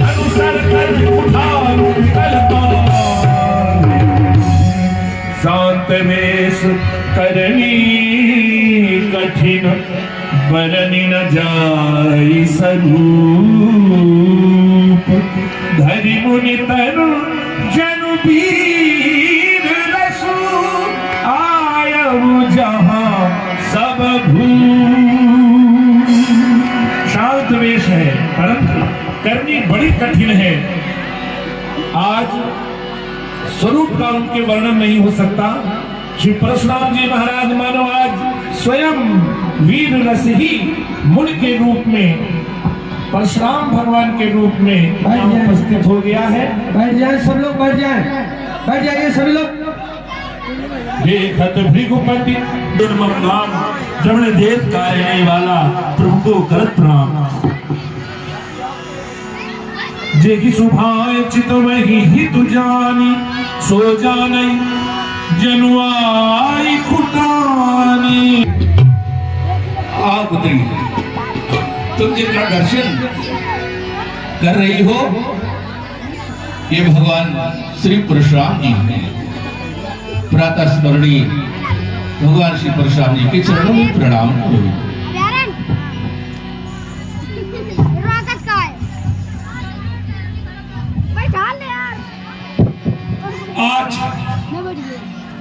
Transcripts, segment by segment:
अनुसर कर उठा कलपान शांत वेश करनी कठिन बरनी न जाई स्वरूप धरि मुनि तनु जनु वीर रसु आयु जहां सब भू शांत वेश है परंतु करनी बड़ी कठिन है। आज स्वरूप का उनके वर्णन नहीं हो सकता। श्री परशुराम जी महाराज मानो आज स्वयं वीर रस ही मुनि के रूप में परशुराम भगवान के रूप में उपस्थित हो गया है। बैठ जाए सब लोग, बैठ जाए, बैठ जाइए सभी लोग। देखत भृगुपति दुर्मम नाम जमन देश का रहने वाला प्रभु को करत प्रणाम। जेहि सुभाए चित वही हितु जानी सो जानई जनुआई खुटानी। आओ पुत्री, तुम जिनका दर्शन कर रही हो ये भगवान श्री परशुराम जी हैं। प्रातः स्मरणीय भगवान श्री परशुराम जी के चरणों में प्रणाम करो। आज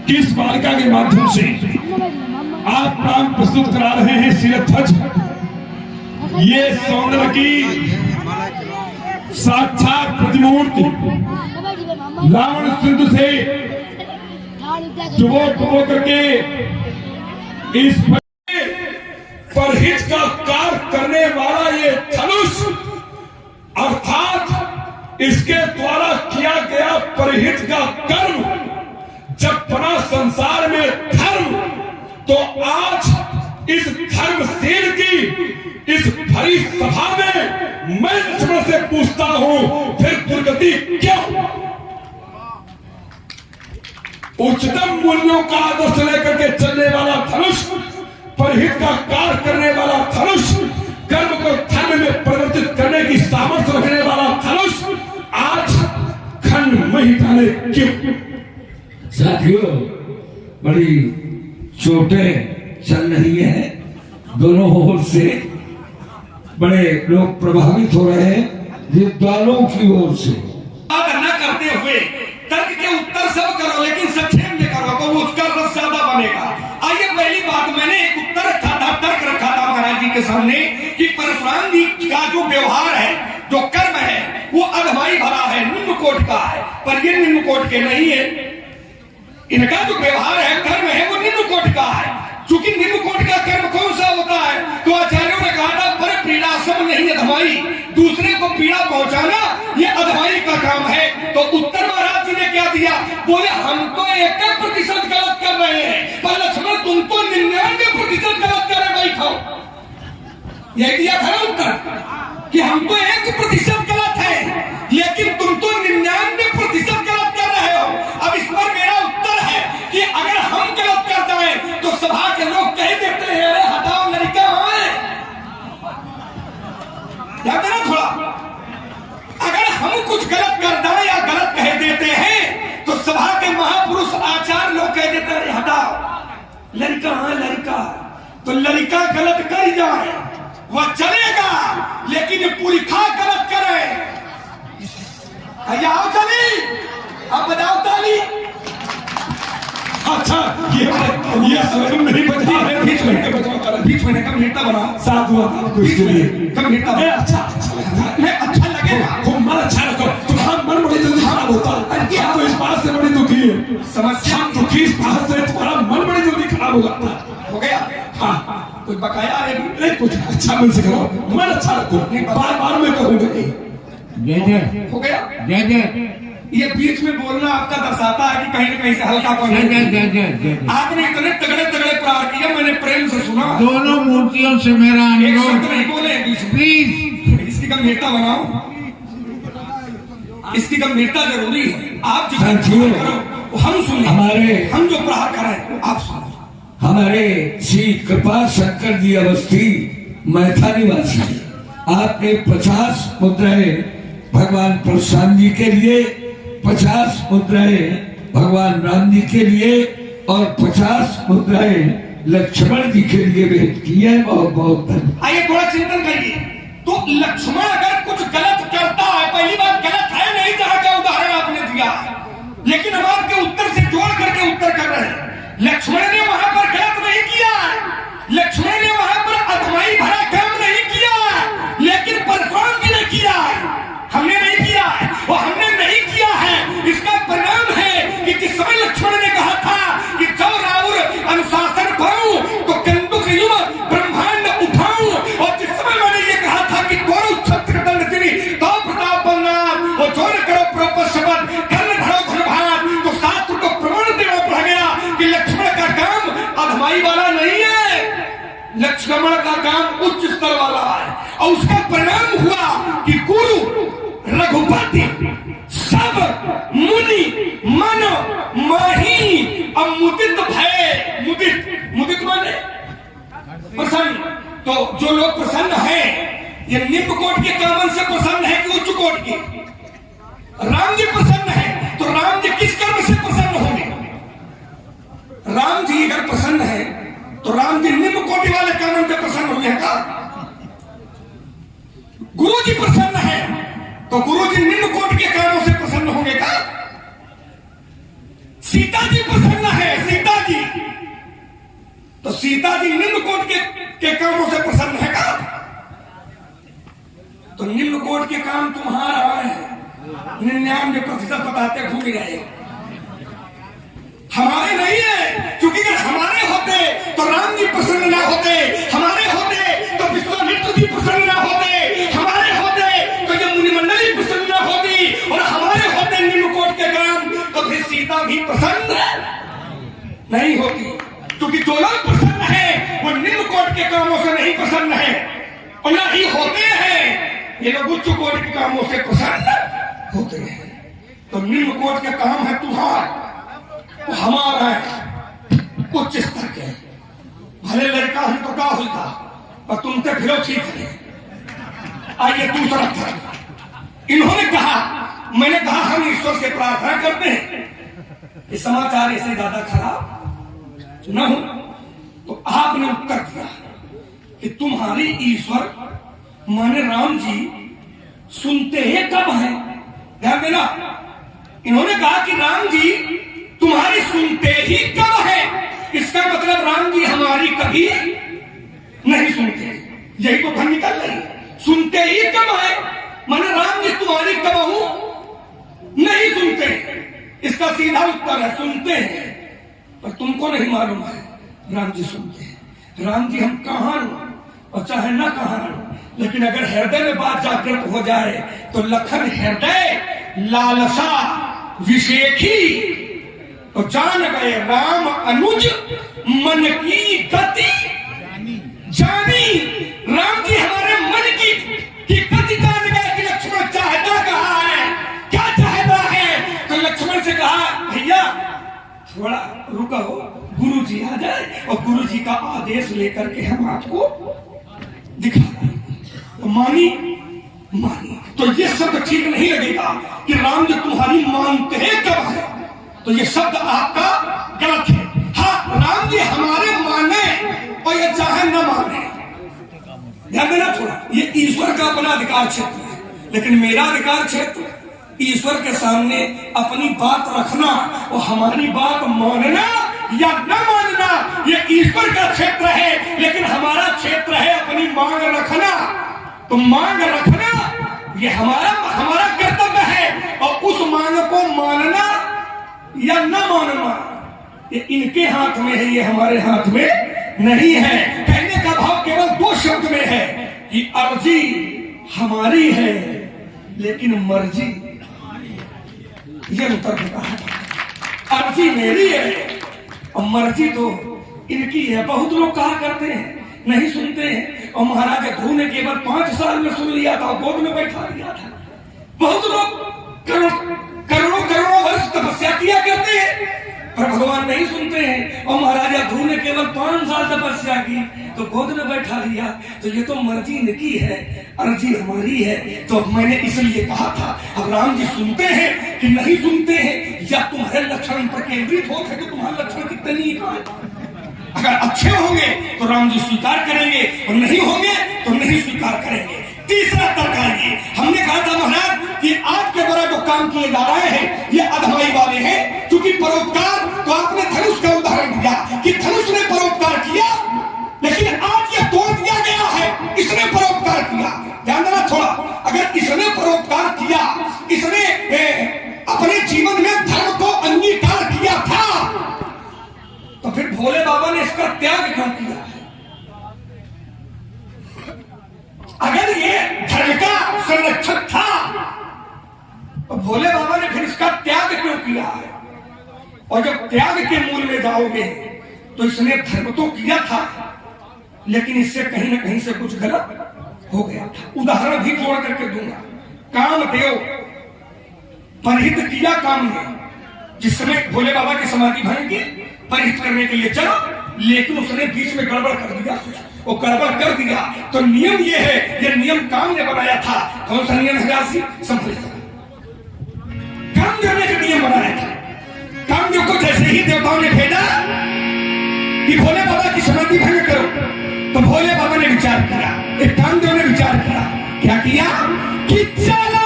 किस बालिका के माध्यम से आप प्राण प्रस्तुत करा रहे हैं शिरध्वज, ये सौंदर्य की साक्षात प्रतिमूर्ति लावण सिंधु से डुबो करके इस परहित का कार्य करने वाला ये धनुष अर्थात इसके द्वारा किया गया परहित का कर्म जब बना संसार में धर्म, तो आज इस धर्मशील की इस भरी सभा में मैं लक्ष्मण से पूछता हूं फिर दुर्गति क्यों? उच्चतम मूल्यों का आदर्श लेकर के चलने वाला धनुष, परहित का कार्य करने वाला धनुष, कर्म को धर्म में परिवर्तित करने की सामर्थ्य रखने वाला धनुष आज खंड में जाने क्यों? साथियों, बड़ी चोटें चल रही है, दोनों ओर से बड़े लोग प्रभावित हो रहे हैं विद्वानों की ओर से। न करते हुए तर्क के उत्तर सब करो, लेकिन संक्षेप में करो तो उसका रस ज्यादा बनेगा। आइए, पहली बात मैंने एक उत्तर रखा था, तर्क रखा था महाराज जी के सामने कि परशुराम जी का जो व्यवहार है, जो कर्म है, वो अधमाई भरा है, निम्न कोट का है, पर ये निम्न कोट के नहीं है। इनका जो व्यवहार है, कर्म है, वो निम्न कोट का है। चूंकि निम्न कोट का कर्म कौन सा होता है, तो आचार्यों ने कहा था पर पीड़ासम नहीं अधमाई, दूसरे को पीड़ा पहुंचाना ये अधमाई का काम है। तो उत्तर महाराज जी ने क्या दिया, बोले हम तो 1% गलत कर रहे हैं, पर लक्ष्मण तुम तो 99% गलत करे बैठो। यह दिया था उत्तर कि हम तो 1% गलत है, लेकिन तुम तो 99% गलत कर रहे हो। अब इस पर मेरा उत्तर है कि अगर हम गलत कर जाए तो सभा के लोग कह देते हैं अरे हटाओ लड़का आए, याद है ना थोड़ा। अगर हम कुछ गलत कर दें या गलत कह देते हैं तो सभा के महापुरुष आचार्य लोग कह देते हैं हटाओ लड़का है, लड़का तो लड़का गलत कर जाए वह चलेगा, लेकिन ये पूरी खा गलत करे। आओ चली, अब बजाओ ताली। अच्छा, ये नहीं बजती है, बीच में कम हिट्टा बना साथ हुआ बीच में कम हिट्टा। अच्छा अच्छा लगेगा, खूब मन अच्छा रखो। तुम्हारा मन बड़ी जल्दी खराब होता है, तो इस बात से बड़ी दुखी है समस्या, दुखी इस बात से तुम्हारा मन बड़ी जल्दी खराब हो जाता है। हो गया? हाँ, कुछ बकाया है नहीं, कुछ अच्छा मन से करो, मन अच्छा रखो, बार बार मैं कहूँगा। हो गया? ये बीच में बोलना आपका दर्शाता है कि कहीं न कहीं से हल्का आपने इतने तगड़े तगड़े प्रहार किए, मैंने प्रेम से सुना। दोनों मूर्तियों से मेरा अनुरोध, नहीं बोले बीच में, प्लीज इसकी गंभीरता बनाओ, इसकी गंभीरता जरूरी है। आप जो करो हम सुनिए, हम जो प्रहार करें आप सुनो। हमारे श्री कृपा शंकर जी अवस्थी मैथा निवासी, आपने 50 मुद्राएं भगवान परशुराम जी के लिए 50 मुद्राएं भगवान राम जी के लिए और 50 मुद्राएं लक्ष्मण जी के लिए भेंट की है। बहुत बहुत धन्यवाद। आइए थोड़ा चिंतन करिए। तो लक्ष्मण अगर कुछ गलत करता है, पहली बात गलत है नहीं जहां का उदाहरण आपने दिया, लेकिन हम आपके उत्तर से जोड़ करके उत्तर कर रहे हैं। लक्ष्मण ने वहां पर गलत नहीं किया, लक्ष्मण ने वहां पर अधमाई भरा काम नहीं किया, लेकिन परशुराम जी ने किया। हमने नहीं किया और हमने नहीं किया है, इसका परिणाम है कि जिस समय लक्ष्मण ने कहा था कि जो राउर अनुशासन पाऊं तो कंदुक युव ब्रह्मांड उठाऊं, और जिस समय मैंने ये कहा था कि करो छत्र दंड दिनी तो प्रताप बलनाम और जोर करो प्रोपर शब्द कर्ण धरो धनभार, तो शास्त्र को प्रमाण देना पड़ गया कि लक्ष्मण का काम अधमाई वाला नहीं है, लक्ष्मण का काम उच्च स्तर वाला है। और उसका परिणाम हुआ कि गुरु रघुपति सब मुनि मन माही अमुदित भय। मुदित माने प्रसन्न। तो जो लोग प्रसन्न हैं, ये निम्न कोट के कामन से प्रसन्न है कि उच्च कोट के? राम जी प्रसन्न है, तो राम जी किस कर्म से प्रसन्न होंगे? राम जी अगर प्रसन्न है तो राम जी निम्न कोटि वाले कामन से प्रसन्न होंगे का? गुरु जी प्रसन्न है तो गुरु जी निम्न कोटि के कामों से प्रसन्न होंगे का? सीता जी प्रसन्न है, सीता जी, तो सीता जी निम्न कोट के कामों से प्रसन्न है का? तो निम्न कोट के काम तुम्हारा है, 99% बताते भूल गए, हमारे नहीं है। क्योंकि अगर हमारे होते तो राम जी प्रसन्न ना होते, हमारे होते तो विश्वामित्र जी प्रसन्न ना होते, हमारे होते तो ये मुनिमंडली प्रसन्न ना होती, और हमारे होते निम्नकोट के काम तो फिर सीता भी प्रसन्न नहीं होती। क्योंकि जो लोग प्रसन्न है वो निम्नकोट के कामों से नहीं प्रसन्न है, और ना ही होते हैं ये लोग उच्च कोट के कामों से प्रसन्न होते हैं। तो निम्नकोट के काम है तुम्हारा, हमारा है उच्च स्तर के। भले लड़का हम तो का होगा पर तुम तो फिर ठीक है। आइए दूसरा तरफ, इन्होंने कहा, मैंने कहा हम ईश्वर से प्रार्थना करते हैं कि समाचार ऐसे ज्यादा खराब न हो, तो आपने उत्तर दिया कि तुम्हारी ईश्वर माने राम जी सुनते ही कब है? ध्यान देना, इन्होंने कहा कि राम जी तुम्हारी सुनते ही कब है, इसका मतलब राम जी हमारी कभी नहीं सुनते। यही तो भंग निकल रही, सुनते ही कब है माने राम जी तुम्हारी कब नहीं सुनते। इसका सीधा उत्तर है सुनते हैं, पर तुमको नहीं मालूम है राम जी सुनते हैं। राम जी हम कहां और चाहे न कहां, लेकिन अगर हृदय में बात जागृत हो जाए तो लखन हृदय लालसा विषेखी, तो जान गए राम अनुज मन की गति जानी। राम जी हमारे मन की गति जान गए कि लक्ष्मण चाहता कहा है, क्या चाहता है। तो लक्ष्मण से कहा भैया थोड़ा रुका हो, गुरु जी आ जाए और गुरु जी का आदेश लेकर के हम आपको दिखा दें। तो मानी। तो ये शब्द ठीक नहीं लगेगा कि राम जी तुम्हारी मानते हैं कब है, तो ये शब्द आपका गलत है। हाँ, राम जी हमारे माने और ये चाहे न माने, ध्यान देना थोड़ा, ये ईश्वर का अपना अधिकार क्षेत्र है, लेकिन मेरा अधिकार क्षेत्र ईश्वर के सामने अपनी बात रखना और हमारी बात मानना या न मानना, ये ईश्वर का क्षेत्र है, लेकिन हमारा क्षेत्र है अपनी मांग रखना। तो मांग रखना ये हमारा कर्तव्य है, और उस मांग को मानना या न मानना ये इनके हाथ में है, ये हमारे हाथ में नहीं है। कहने का भाव केवल दो शब्द में है कि अर्जी हमारी है लेकिन मर्जी, ये उत्तर कहा। अर्जी मेरी है और मर्जी तो इनकी है। बहुत लोग कहा करते हैं नहीं सुनते हैं, और महाराज ध्रुव ने केवल 5 साल में सुन लिया था, गोद में बैठा दिया था। बहुत लोग करोड़ों वर्ष तपस्या किया करते हैं, पर भगवान नहीं सुनते हैं। और महाराजा ध्रुव ने केवल 5 साल तपस्या की तो गोद में बैठा लिया। तो ये तो मर्जी इनकी है, अर्जी हमारी है। तो मैंने इसलिए कहा था। अब राम जी सुनते हैं कि नहीं सुनते हैं, या तुम्हारे लक्षण पर केंद्रित होते हैं कि तुम्हारे लक्षण कितने नीक हैं। अगर अच्छे होंगे तो राम जी स्वीकार करेंगे, और नहीं होंगे तो नहीं स्वीकार करेंगे। तीसरा तर्क है, हमने कहा था महाराज कि आज के द्वारा जो काम किए जा रहे हैं ये अधमाई वाले हैं। क्योंकि परोपकार तो आपने धनुष का उदाहरण दिया कि धनुष ने परोपकार किया, लेकिन आज ये तोड़ दिया गया है, इसने परोपकार किया। ध्यान देना थोड़ा, अगर इसने परोपकार किया, इसने अपने जीवन में धर्म को अंगीकार किया था, तो फिर भोले बाबा ने इसका त्याग क्यों किया है? अगर ये धर्म का संरक्षक था तो भोले बाबा ने फिर इसका त्याग क्यों किया है? और जब त्याग के मूल में जाओगे तो इसने धर्म तो किया था, लेकिन इससे कहीं ना कहीं से कुछ गलत हो गया था। उदाहरण भी जोड़ करके दूंगा। कामदेव परहित किया काम ने, जिस समय भोले बाबा की समाधि भंग की, परहित करने के लिए चला, लेकिन उसने बीच में गड़बड़ कर दिया। वो गड़बड़ कर दिया तो नियम ये है, ये नियम काम ने बनाया था। कौन सा नियम है व्यासी? संभलित कामदेव ने जो नियम बनाया था, कामदेव को जैसे ही देवताओं ने भेजा कि भोले बाबा की समाधि भंग करो, तो भोले बाबा ने विचार किया, एक कामदेव ने विचार किया। क्या किया कि चला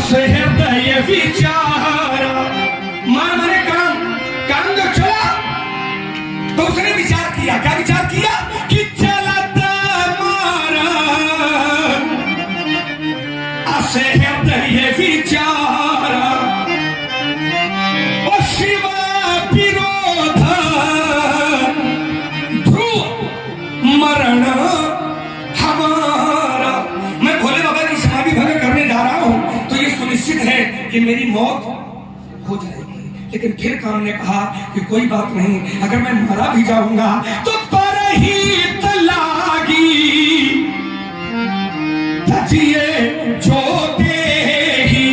हृदय विचार मान माने काम जो चला, तो उसने विचार किया। क्या विचार किया कि चलत मारा असे हृदय विचार और शिव विरोध ध्रुव मरण हमारा। मैं भोले बाबा की समाधि भंग करने जा रहा हूं तो ये सुनिश्चित है कि मेरी मौत हो जाएगी, लेकिन फिर काम ने कहा कि कोई बात नहीं, अगर मैं मारा भी जाऊंगा तो परहित लागी तजिए जो देही।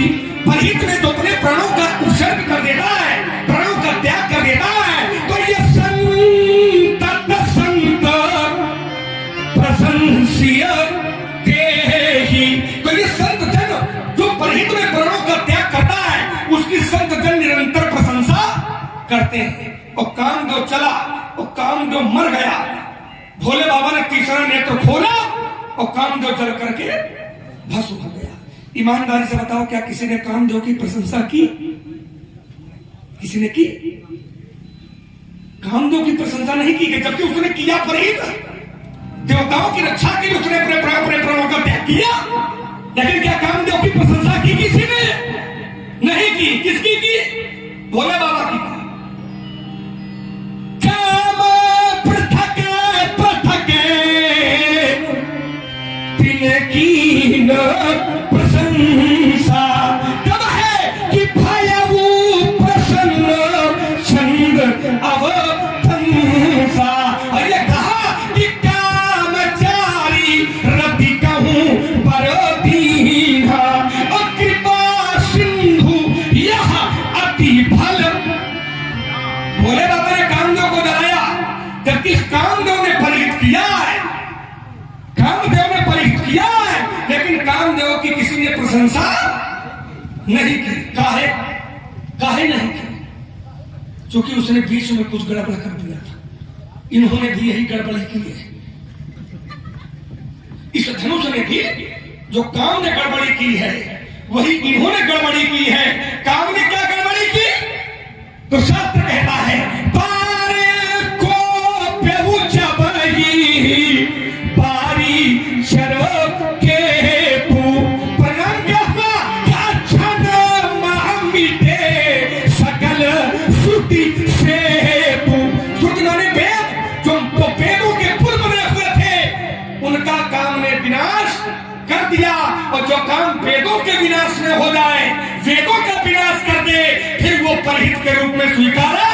परहित में तो अपने प्राणों का उत्सर्ग कर देता है, प्राणों का त्याग कर देता है। तो ये संत प्रशंसीय देही, तो ये संत जन जो परहित में प्राणों का त्याग करता है, उसकी संत जन निरंतर प्रशंसा करते हैं। और काम जो चला, और काम जो मर गया, भोले बाबा ने तीसरा नेत्र खोला और काम जो जल करके भस्म हो गया। ईमानदारी से बताओ, क्या किसी ने कामदेव की प्रशंसा की? किसी ने की? कामदेव की प्रशंसा नहीं की गई, जबकि उसने किया परहित, देवताओं की रक्षा के लिए उसने अपने प्राणों का त्याग किया। लेकिन क्या कामदेव की प्रशंसा की किसी ने? नहीं की। किसकी की? भोले बाबा की। काम पृथक पृथक तिन की न प्रशंसा, तब है कि भयऊ प्रसन्न छंद अवतंसा। और ये कहा कि कामचारी रति कहूं बरदीना और कृपा सिंधु यह अति भल। भोले बाबा ने कामदेव को डराया, जबकि कामदेव ने परहित किया है, कामदेव ने परहित किया है, लेकिन कामदेव की किसी ने प्रशंसा नहीं की। काहे नहीं की? क्योंकि उसने बीच में कुछ गड़बड़ कर दिया था। इन्होंने भी यही गड़बड़ी की है। इस धनुष ने भी जो काम ने गड़बड़ी की है, वही इन्होंने गड़बड़ी की है। काम ने क्या गड़बड़ी की? तो शास्त्र कहता है, पारे को पेऊ जबही बारी शरव के तू प्रनंगमा का छन महमिते सकल सुति से तू। सुति माने वेद, जो वेदों के पूर्व में हुए थे, उनका काम ने विनाश कर दिया। और जो काम वेदों के विनाश में हो जाए, वेदों का विनाश कर दे, फिर वो परहित के रूप में स्वीकारा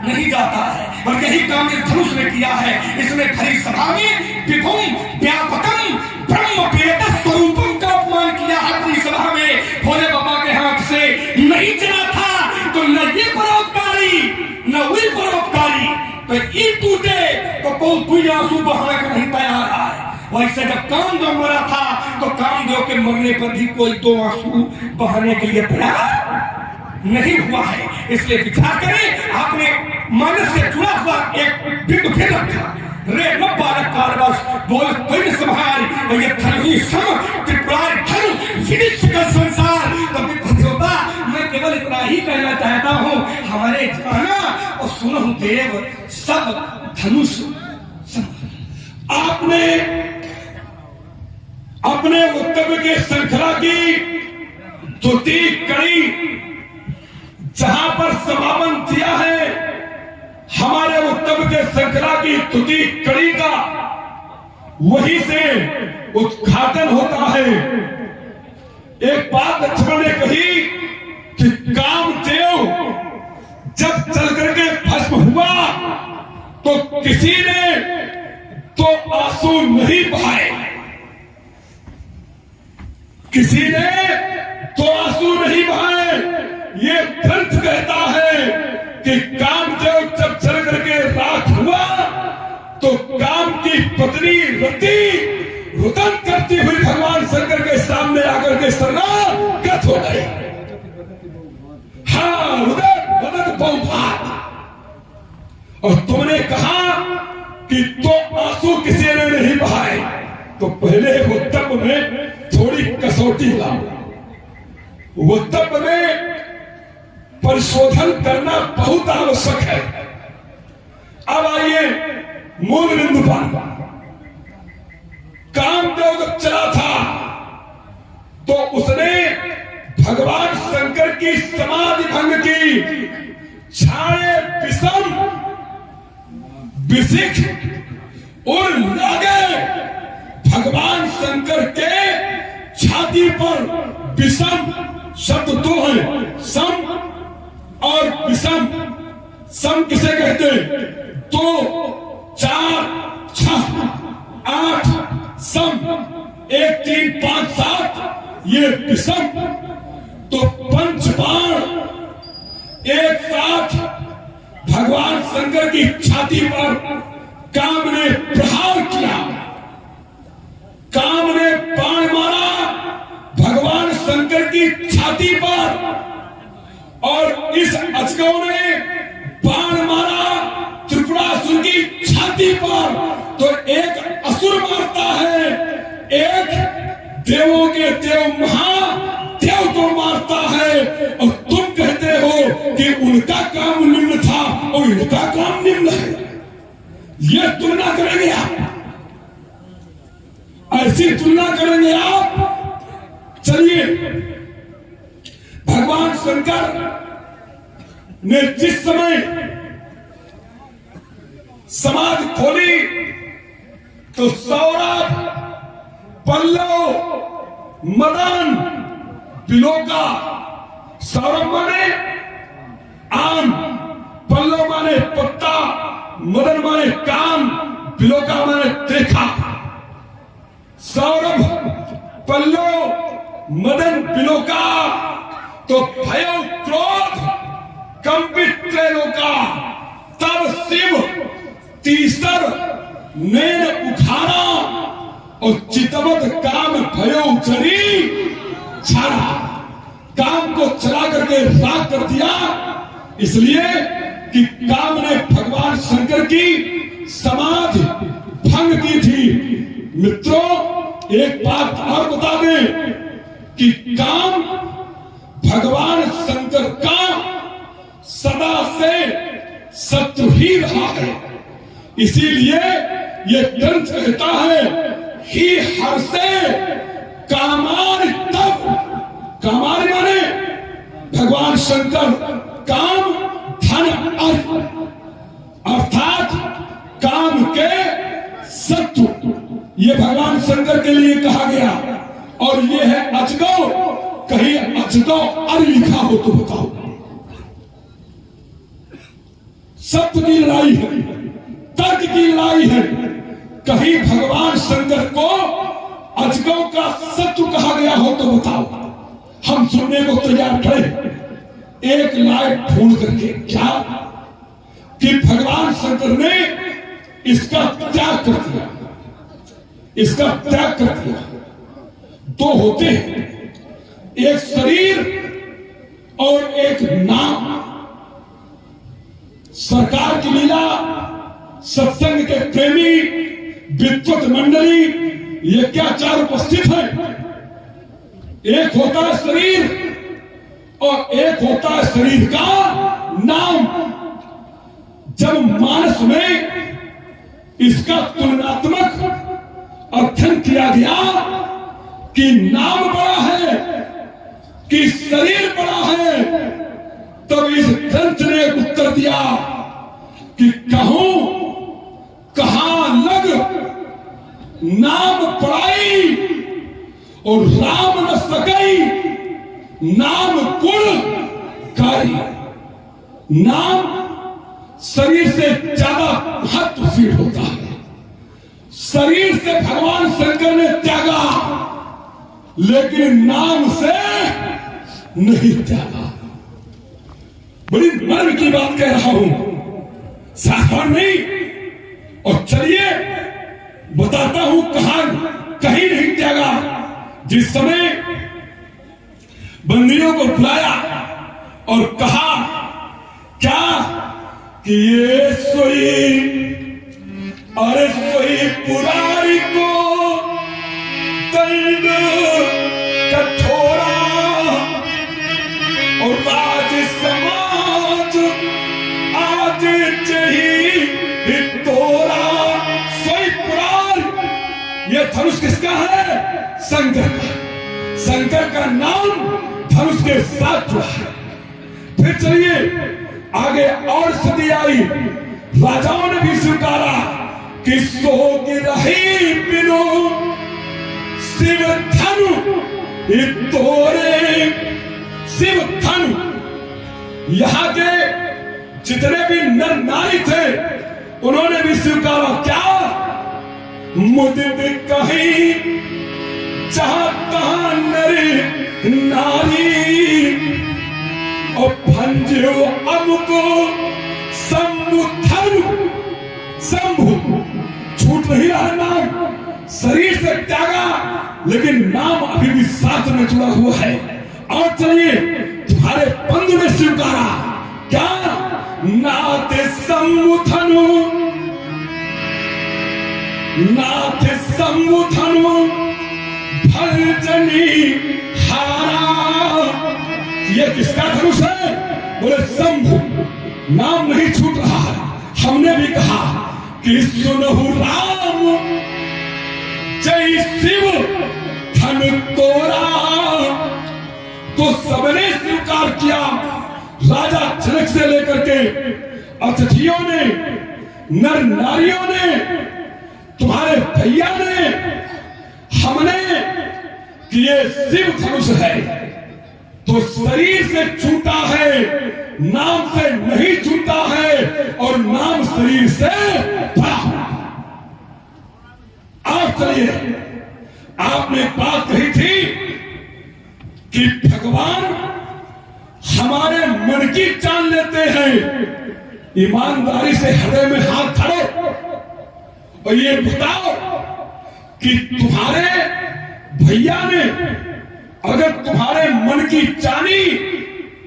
नहीं जाता है। और यही काम इस धनुष ने किया है। इसने भरी सभा में विभुम व्यापकम ब्रह्म वेद स्वरूपम का अपमान किया है। पूरी सभा में भोले बाबा के हाथ से नहीं चला था तो न ये परोपकारी न वही परोपकारी। तो ये टूटे तो कोई आंसू बहाने को नहीं तैयार है। वैसे जब कामदेव मरा था तो कामदेव के मरने पर भी कोई दो आंसू बहाने के लिए तैयार नहीं हुआ है। इसलिए विचार करें, आपने मन से जुड़ा हुआ एक बिंदु फिर रखा। रे न बालक कारवश बोल कोई संभाल ये धन ही सम त्रिपुरारी धन विनिश्चित का संसार। तो विद्योता मैं केवल इतना ही कहना चाहता हूँ, हमारे जाना और सुनो देव सब धनुष। आपने अपने वक्तव्य के श्रृंखला की द्वितीय कड़ी जहां पर समापन किया है, हमारे वक्तव्य के श्रृंखला की द्वितीय कड़ी का वहीं से उद्घाटन होता है। एक बात लक्ष्मण ने कही कि कामदेव जब चल करके भस्म हुआ तो किसी ने तो आंसू नहीं बहाए, किसी ने तो आंसू नहीं बहाए। ये ग्रंथ कहता है कि कामदेव जब चल करके राख हुआ तो काम की पत्नी रति रुदन करती हुई भगवान शंकर के सामने आकर के शरणागत हो गई। हाँ, रुदन बहुभात। और तुमने कहा कि तो आंसू किसी ने नहीं बहाए, तो पहले वक्तव्य में थोड़ी कसौटी लाओ। वक्तव्य में परिशोधन करना बहुत आवश्यक है। अब आइए मूल बिंदु पर। कामदेव जब चला था तो उसने भगवान शंकर की समाधि भंग की, छाए विषम विशिख और लागे भगवान शंकर के छाती पर विषम शब्द दो है, सम और विषम। सम किसे कहते? 2 4 6 8 सम, 1 3 5 7 ये विषम। तो पंचबाण एक साथ भगवान शंकर की छाती पर काम ने प्रहार किया। काम ने बाण मारा भगवान शंकर की छाती पर, और इस अजगव ने बाण मारा त्रिपुरासुर की छाती पर। तो एक असुर मारता है, एक देवों के देव महादेव को मारता है। और तुम कहते हो कि उनका काम निम्न था और इनका काम निम्न है। यह तुलना करेंगे आप, ऐसी तुलना करेंगे आप। चलिए, भगवान शंकर ने जिस समय समाधि खोली तो सौरभ, पल्लव, मदन, बिलोका। सौरभ माने आम, पल्लव माने पत्ता, मदन माने काम, बिलोका माने देखा। सौरभ, पल्लव, मदन, बिलोका। तो भय क्रोध कंपित त्रैलोका। तब शिव तीसर नैन उखाड़ा और चितवत काम भयो चरी छाड़ा। काम को चला करके राख कर दिया, इसलिए कि काम ने भगवान शंकर की समाधि भंग की थी। मित्रों, एक बात और बता दें कि काम भगवान शंकर का सदा से शत्रु ही रहा है। इसीलिए ये ग्रंथ कहता है ही हर्षे कामान तब। कामान माने भगवान शंकर, काम धन अर्थ, अर्थात काम के शत्रु। ये भगवान शंकर के लिए कहा गया। और ये है अजगव। कहीं अजगव अर लिखा हो तो बताओ। सत्य की लड़ाई है, तर्क की लड़ाई है। कहीं भगवान शंकर को अजगरों का शत्रु कहा गया हो तो बताओ, हम सुनने को तैयार खड़े। एक लाइट ढूंढ करके क्या कि भगवान शंकर ने इसका त्याग कर दिया, इसका त्याग कर दिया। दो होते हैं, एक शरीर और एक नाम। सरकार की लीला, सत्संग के प्रेमी, विद्वत मंडली, ये क्या चार उपस्थित है। एक होता है शरीर और एक होता है शरीर का नाम। जब मानस में इसका तुलनात्मक अध्ययन किया गया कि नाम बड़ा है कि शरीर बड़ा है, तब इस ग्रंथ ने एक उत्तर दिया कि कहूं कहां लग नाम पढ़ाई और राम न सकई नाम कुल कारी। नाम शरीर से ज्यादा महत्वशील होता है। शरीर से भगवान शंकर ने त्यागा, लेकिन नाम से नहीं त्यागा। बड़ी मर्म की बात कह रहा हूं, साधारण नहीं। और चलिए बताता हूं कहीं नहीं त्यागा। जिस समय बंदियों को बुलाया और कहा क्या कि ये सोई, अरे सोई पुरारी को दंड कठोरा और राज समाज आज चाहिए तोरा। सोई पुरार, ये धनुष किसका है? शंकर का। शंकर का नाम धनुष के साथ जुड़ा है। फिर चलिए आगे और सदी आई, राजाओं ने भी स्वीकारा कि सोग रही बिनो शिव धनु तोरे। शिव धनु, यहां के जितने भी नर नारी थे उन्होंने भी स्वीकारा। क्या मुदित कहीं जहां तहां नर नारी और भंजो अमुको शंभु धनु। शंभु छूट नहीं रहा नाम, शरीर से त्यागा लेकिन नाम अभी भी साथ में जुड़ा हुआ है। और चलिए तुम्हारे बंधु ने स्वीकारा क्या? नाथ शंभु धनु, नाथ शंभु धनु भंजनी हारा। ये किसका धनुष है? बोले शंभु। नाम नहीं छूट रहा है। हमने भी कहा कि सुनहु राम जय शिव धन तोरा, तो सबने स्वीकार किया। राजा जनक से लेकर के अतिथियों ने, नर नारियों ने, तुम्हारे भैया ने, हमने कि ये शिव धनुष है। तो शरीर से छूटा है, नाम से नहीं छूटा है, और नाम शरीर से बड़ा। आप चलिए, आपने बात कही थी कि भगवान हमारे मन की जान लेते हैं। ईमानदारी से हृदय में हाथ धरो और ये बताओ कि तुम्हारे भैया ने अगर तुम्हारे मन की जानी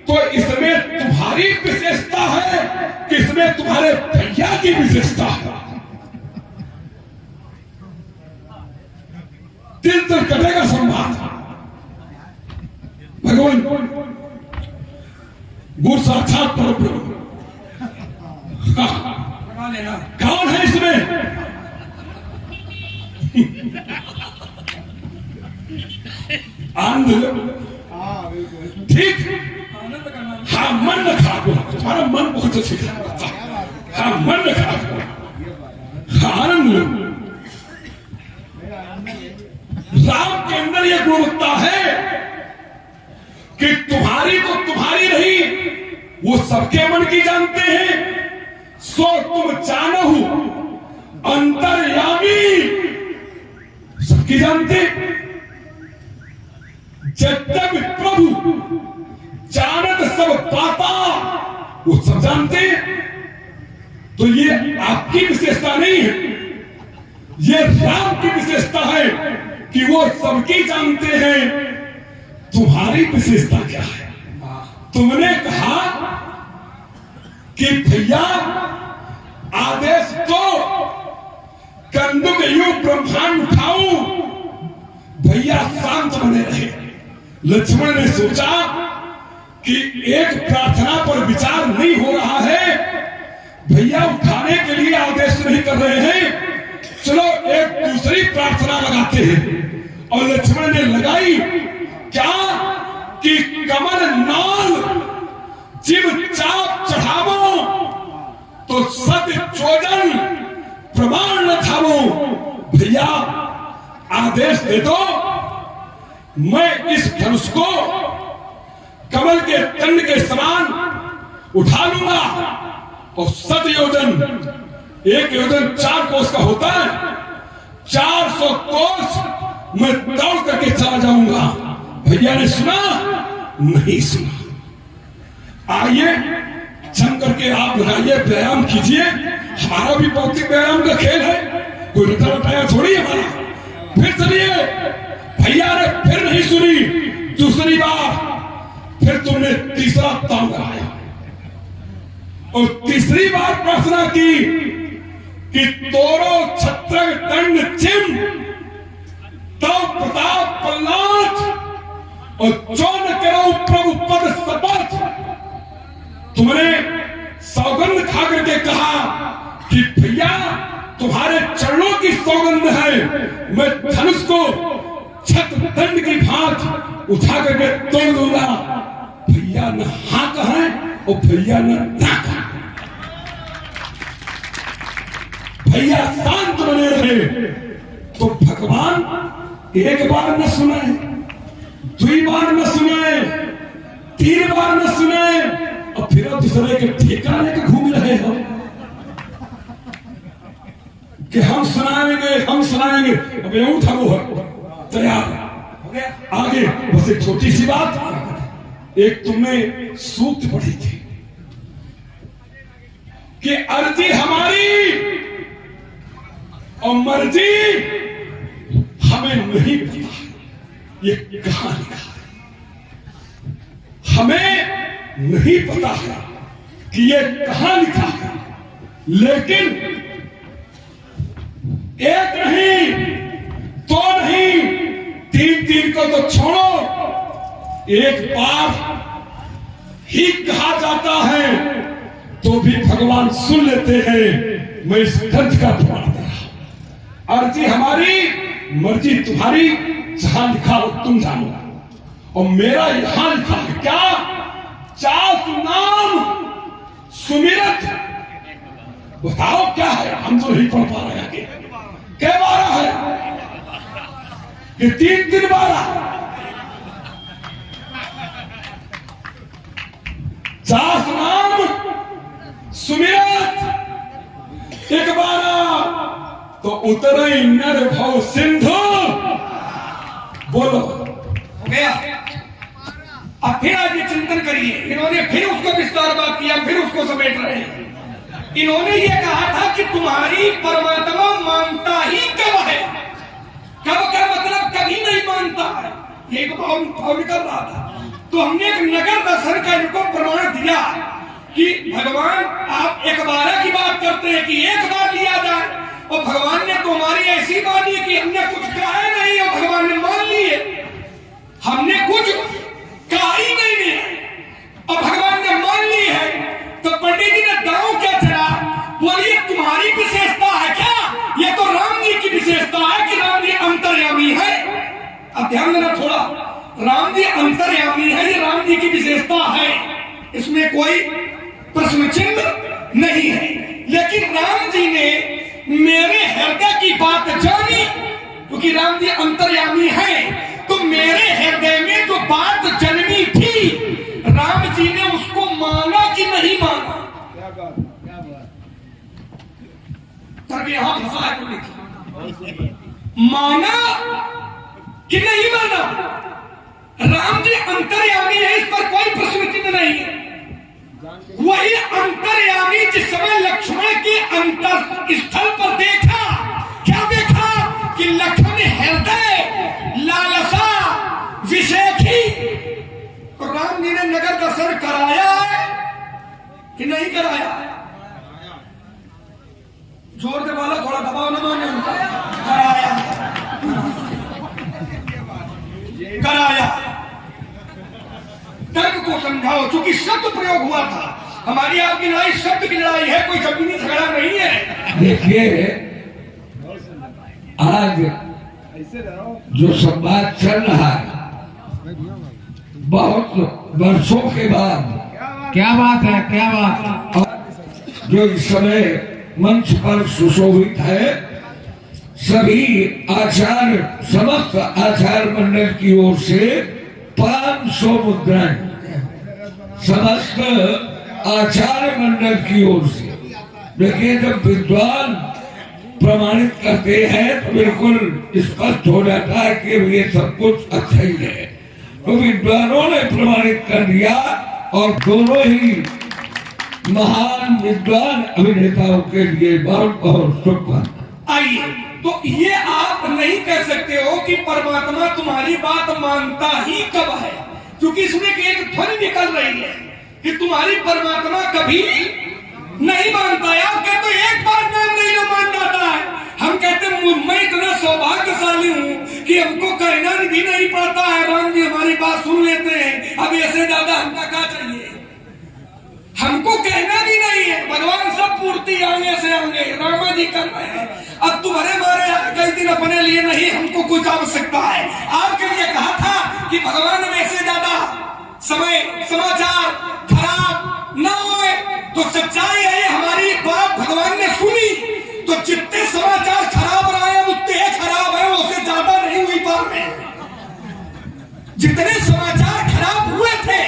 तो इसमें तुम्हारी विशेषता है कि इसमें तुम्हारे भैया की विशेषता है? दिल तक कटेगा संवाद। भगवान गुरु साक्षात परब्रह्म कौन है इसमें? आनंद। ठीक, हाँ मन में खा को, तुम्हारा मन बहुत अच्छी है। हाँ मन में खा को, हाँ आनंद लो। राम के अंदर यह गुणवत्ता है कि तुम्हारी तो तुम्हारी रही, वो सबके मन की जानते हैं, सो तुम जानहु अंतर्यामी। सबकी जानते, जब तक प्रभु जानत सब पाता, वो सब जानते। तो ये आपकी विशेषता नहीं है, ये राम की विशेषता है कि वो सबकी जानते हैं। तुम्हारी विशेषता क्या है? तुमने कहा कि भैया आदेश तो कंदुक यू ब्रह्मांड उठाऊं, भैया शांत बने रहे। लक्ष्मण ने सोचा कि एक प्रार्थना पर विचार नहीं हो रहा है, भैया उठाने के लिए आदेश नहीं कर रहे हैं, चलो एक दूसरी प्रार्थना लगाते हैं। और लक्ष्मण ने लगाई क्या कि कमल नाल जिब चाप चढ़ावो तो सद चोजन प्रमाण न थावो। भैया आदेश दे दो, मैं इस धनुष को कमल के तंड के समान उठा लूंगा और 7 योजन, 1 योजन 4 कोस का होता है, 400 कोस मैं दौड़ करके चला जाऊंगा। भैया ने सुना? नहीं सुना। आइए जम करके आप लगाइए, व्यायाम कीजिए, हमारा भी भौतिक व्यायाम का खेल है, कोई रटा रटाया थोड़ी हमारा। फिर चलिए। भैया ने फिर नहीं सुनी, दूसरी बार फिर तुमने तीसरा ताव लगाया और तीसरी बार प्रार्थना की कि तोरो छत्र दंड चिम तो प्रताप प्रहलाद और जो न करो प्रभु पद शपथ। तुमने सौगंध खा करके कहा कि भैया तुम्हारे चरणों की सौगंध है, मैं धनुष को छत्र दंड की भांत उठा करके तोड़ दूंगा। भैया न हाँ कहा और भैया न ना कहा। भैया शांत बने रहे। तो भगवान एक बार न सुनाए, 2 बार न सुनाए, 3 बार न सुनाए और फिर दूसरे के ठेका लेके घूम रहे हो कि हम सुनाएंगे। अब ये उठा वो है तैयार हो गया। आगे बस एक छोटी सी बात, एक तुमने सूक्त पढ़ी थी कि अर्जी हमारी और मर्जी हमें नहीं पता ये कहां लिखा है, हमें नहीं पता है कि ये कहां लिखा है। लेकिन एक नहीं, 2 नहीं, 3 को तो छोड़ो, एक बार ही कहा जाता है तो भी भगवान सुन लेते हैं। मैं इस ग्रंथ का प्रमाण दे रहा। अर्जी हमारी, मर्जी तुम्हारी, जहां लिखा हो तुम जानो। और मेरा यहां लिखा है क्या? चास नाम सुमिरत। बताओ क्या है? हम तो नहीं पढ़ पा रहे आगे। क्या 12 है? ये 3 12। चास नाम सुमिरत 12 तो उतरे नर भव सिंधु। बोलो हो गया। अब फिर आज ये चिंतन करिए। इन्होंने फिर उसको विस्तार बात किया, फिर उसको समेट रहे हैं। इन्होंने ये कहा था कि तुम्हारी परमात्मा मानता ही कब है, कब का मतलब कभी नहीं मानता है, ये भाव निकल रहा था। तो हमने एक नगर दर्शन का इनको प्रमाण दिया कि भगवान आप 12 की बात करते हैं कि एक बार लिया जाए, और भगवान ने तो हमारी ऐसी मानी कि हमने कुछ कहा नहीं और भगवान ने मान लिए। हमने कुछ कहा ही नहीं और भगवान ने मान ली है। तो पंडित जी ने दांव क्या चढ़ा? बोलिए तुम्हारी विशेषता है क्या? ये तो राम जी की विशेषता है कि राम जी अंतर्यामी है। अब ध्यान देना थोड़ा, राम जी अंतर्यामी है, ये राम जी की विशेषता है, इसमें कोई प्रश्न चिन्ह नहीं है। लेकिन राम जी ने मेरे हृदय की बात जानी, क्योंकि राम जी अंतर्यामी है, तो मेरे हृदय में जो बात जन्मी थी, राम जी ने उसको माना कि नहीं माना? तर्क यहां फंसा है तुमने की। माना कि नहीं माना, राम जी अंतर्यामी है, इस पर कोई प्रश्न चिन्ह नहीं है। वही अंतर्यामी जिस समय लक्ष्मण के अंतर स्थल पर देखा, क्या देखा कि लक्ष्मण हृदय लालसा विषेखी। तो राम जी ने नगर दर्शन कराया है कि नहीं कराया? जोर के वाला थोड़ा दबाव न माने उनका, कराया कराया। तर्क को समझाओ, क्योंकि शब्द प्रयोग हुआ था। हमारी आपकी लड़ाई शब्द की लड़ाई है, कोई जमीनी झगड़ा नहीं है। देखिए आज जो संवाद चल रहा है, बहुत वर्षों के बाद, क्या बात है, क्या बात। जो इस समय मंच पर सुशोभित है, सभी आचार्य, समस्त आचार्य मंडल की ओर से 500 मुद्राएं, समस्त आचार्य मंडल की ओर से। देखिए, जब विद्वान प्रमाणित करते हैं तो बिल्कुल स्पष्ट हो जाता है कि ये सब कुछ अच्छा ही है। तो विद्वानों ने प्रमाणित कर दिया, और दोनों ही महान विद्वान अभिनेताओं के लिए बहुत बहुत शुभकामनाएं। आइए, तो ये आप नहीं कह सकते हो कि परमात्मा तुम्हारी बात मानता ही कब है, क्योंकि इसमें एक ध्वनि निकल रही है कि तुम्हारी परमात्मा कभी नहीं मानता है। आप कहते एक बार नाम नहीं ना मान जाता है। हम कहते मैं इतना सौभाग्यशाली हूँ कि हमको कहना भी नहीं पड़ता है, राम जी हमारी बात सुन लेते हैं। अब ऐसे ज्यादा हमका क्या चाहिए, हमको कहना भी नहीं है। भगवान सब पूर्ति आगे से आगे रामा जी कर रहे हैं। अब तुम्हारे मारे कई दिन अपने लिए नहीं, हमको कुछ आवश्यकता है। आपके लिए कहा था कि भगवान में से ज्यादा समय समाचार खराब न होए, तो सच्चाई है हमारी बात भगवान ने सुनी। तो जितने समाचार खराब रहे उतने खराब है, उससे ज्यादा नहीं हुई पा रहे। जितने समाचार खराब हुए थे,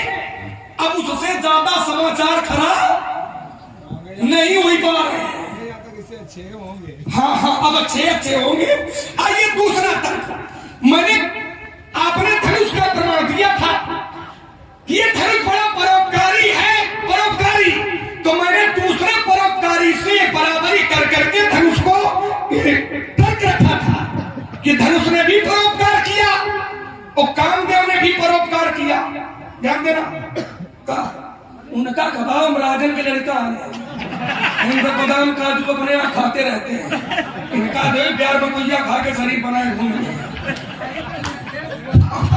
अब उससे ज्यादा समाचार खराब नहीं हुई पा रहे। हाँ हाँ, अब अच्छे होंगे। आइए दूसरा तर्क, मैंने आपने धनुष का प्रमाण दिया था, ये धनुष बड़ा परोपकारी है, परोपकारी। तो मैंने दूसरे परोपकारी से बराबरी कर करके धनुष को तर्क रखा था कि धनुष ने भी परोपकार किया और कामदेव ने भी परोपकार किया। ध्यान देना, उनका कबाब राजन के लड़का इनका बादाम काजू अपने यहाँ खाते रहते हैं। इनका देव प्यार में कुइया खा के शरीर बनाए घूमे।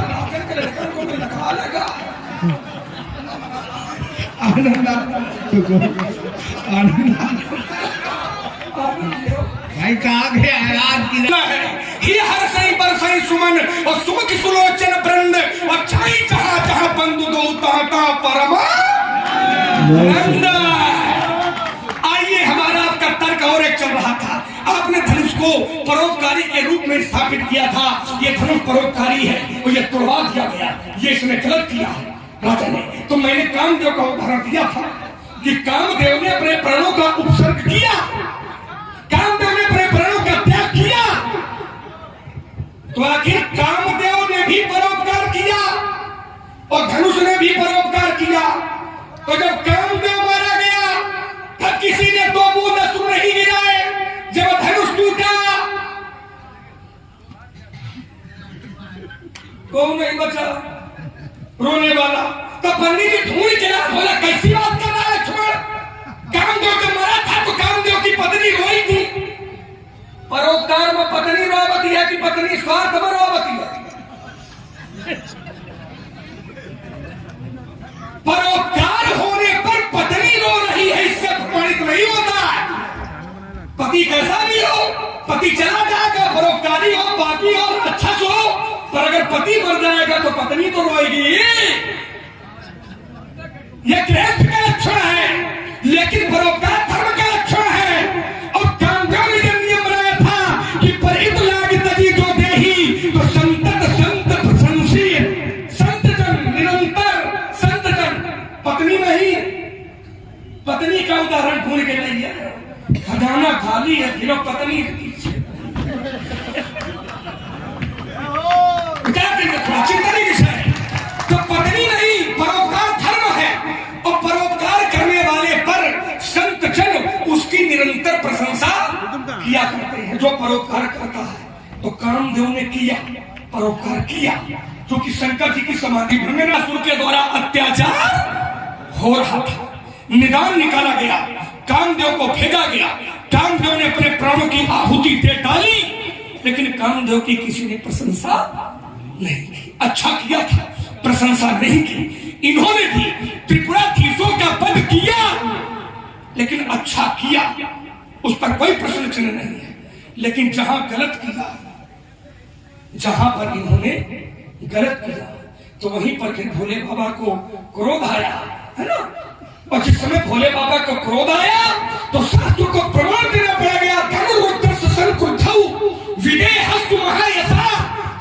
राजन के लड़का को मैं लगा लगा भाई कहाँ गया आज की ही हर सही पर सही सुमन और सुमुख सुलोचन ब्रंद और छाई जहां जहां बंधु दो ताता परमानंद। आइए, हमारा आपका तर्क और एक चल रहा था। आपने धनुष को परोपकारी के रूप में स्थापित किया था। ये धनुष परोपकारी है और ये तोड़वा दिया गया, ये इसने गलत किया राजा ने। तो मैंने कामदेव का उदाहरण दिया था कि कामदेव ने अपने प्राणों का उपसर्ग किया, कामदेव ने अपने प्राणों का त्याग किया। तो आखिर कामदेव ने भी परोपकार किया और धनुष ने भी परोपकार किया। तो जब कामदेव मारा गया तब किसी ने दो बूंद अश्रु नहीं गिराए। जब धनुष टूटा कौन नहीं बचा रोने वाला? तो पंडित जी ढूंढ के बोला कैसी बात कर रहा है लक्ष्मण? कामदेव जब मरा था तो कामदेव की पत्नी रोई थी। परोपकार में पत्नी रोवती है कि पत्नी स्वार्थ में रोवती है? परोपकार होने पर पत्नी रो रही है, इससे प्रमाणित नहीं होता। पति कैसा भी हो, पति चला जाएगा, परोपकारी हो, पापी हो, अच्छा हो, पर अगर पति मर जाएगा तो पत्नी तो रोएगी। यह गृहस्थ का लक्षण है, लेकिन परोपकार धर्म का लक्षण है। और कामदेव ने जब नियम बनाया था कि परित लाग तजी जो देही, तो संतत संत प्रशंसी संत जन निरंतर संत जन। पत्नी नहीं, पत्नी का उदाहरण ढूंढ के नहीं है। खजाना खाली है, फिर पत्नी के पीछे थोड़ा चिंता नहीं विषय है। तो पत्नी नहीं, परोपकार धर्म है, और परोपकार करने वाले पर संत जन उसकी निरंतर प्रशंसा किया करते हैं। जो परोपकार करता है तो कामदेव ने किया, परोपकार किया, क्योंकि शंकर जी की समाधि भंगनासुर के द्वारा अत्याचार हो रहा था। निदान निकाला गया, कामदेव को भेजा गया, कामदेव ने अपने प्राणों की आहुति दे डाली, लेकिन कामदेव की किसी ने प्रशंसा नहीं की। अच्छा किया था, प्रशंसा नहीं की। इन्होंने भी त्रिपुराधीशों का वध किया, लेकिन अच्छा किया, उस पर कोई प्रश्न चिन्ह नहीं है। लेकिन जहां गलत किया, जहां पर इन्होंने गलत किया, तो वहीं पर फिर भोले बाबा को क्रोध आया, है ना। और जिस समय भोले बाबा को क्रोध आया तो शास्त्र को प्रमाण देना पड़ गया।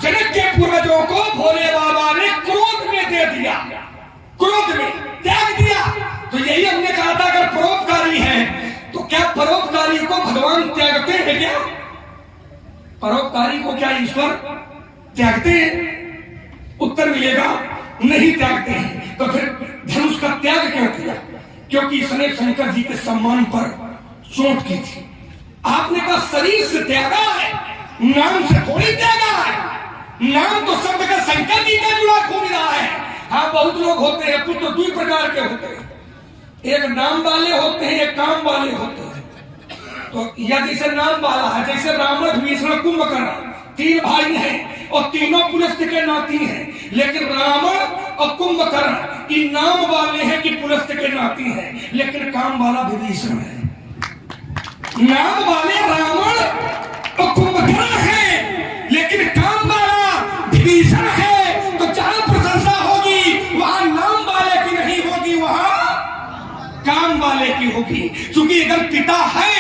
जनक के पूर्वजों को भोले बाबा ने क्रोध में दे दिया, क्रोध में त्याग दिया। तो यही हमने कहा था, अगर परोपकारी है तो क्या परोपकारी को भगवान त्यागते हैं? क्या परोपकारी को क्या ईश्वर त्यागते हैं? उत्तर मिलेगा, नहीं त्यागते हैं। तो फिर धनुष का त्याग क्यों किया? क्योंकि इसने शंकर जी के सम्मान पर चोट की थी। आपने कहा शरीर से त्यागा है, नाम से थोड़ी त्यागा है। नाम तो शब्द का शंकर जी का जुड़ा खूब रहा है। हाँ, बहुत लोग होते हैं, पुत्र दो प्रकार के होते हैं, एक नाम वाले होते हैं, एक काम वाले होते हैं। तो यह जैसे नाम वाला है, जैसे रावण, विभीषण, कुंभकर्ण, तीन भाई हैं और तीनों पुलस्त्य के नाती हैं। लेकिन रावण और कुंभकर्ण ये नाम वाले हैं कि पुलस्त्य के नाती हैं, लेकिन काम वाला विभीषण है। नाम वाले रावण और कुंभकर्ण है, लेकिन काम वाला विभीषण है। तो जहां प्रशंसा होगी वहां नाम वाले की नहीं होगी, वहां काम वाले की होगी। क्योंकि अगर पिता है,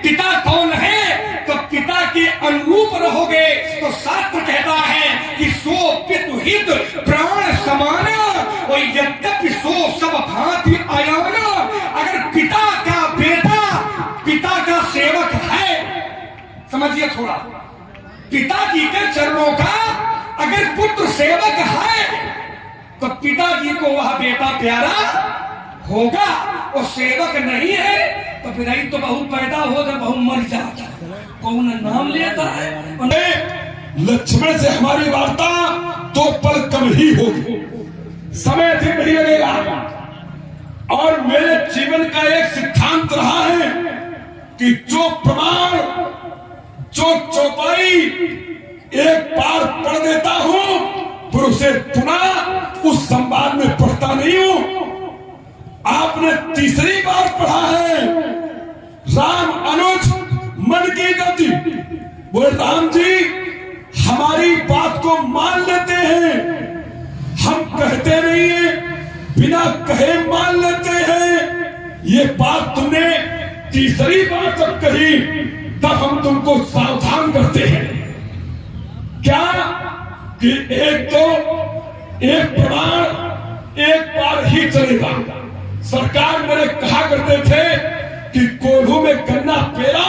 पिता कौन है? तो पिता के अनुरूप रहोगे। तो शास्त्र कहता है कि सो पितु हित प्राण समाना, और यद्यपि सो सब भांति अयाना। अगर पिता का बेटा पिता का सेवक है, समझिए थोड़ा, पिताजी के चरणों का अगर पुत्र सेवक है तो पिताजी को वह बेटा प्यारा होगा। और सेवक नहीं है तो फिर आई तो बहुत पैदा हो तो बहुत मर जाता, कौन नाम लेता है। लक्ष्मण से हमारी वार्ता तो पल कम ही होगी, समय अधिक नहीं लगेगा। और मेरे जीवन का एक सिद्धांत रहा है कि जो प्रमाण, जो चौपाई एक बार पढ़ देता हूं, फिर उसे पुनः उस संवाद में पढ़ता नहीं हूं। आपने तीसरी बार पढ़ा है, राम अनुज मन की गति। बोले राम जी हमारी बात को मान लेते हैं, हम कहते नहीं है, बिना कहे मान लेते हैं। ये बात तुमने तीसरी बार जब कही तब हम तुमको सावधान करते हैं। क्या कि एक प्रमाण एक बार ही चलेगा। सरकार मेरे कहा करते थे कि कोल्हू में गन्ना पेरा,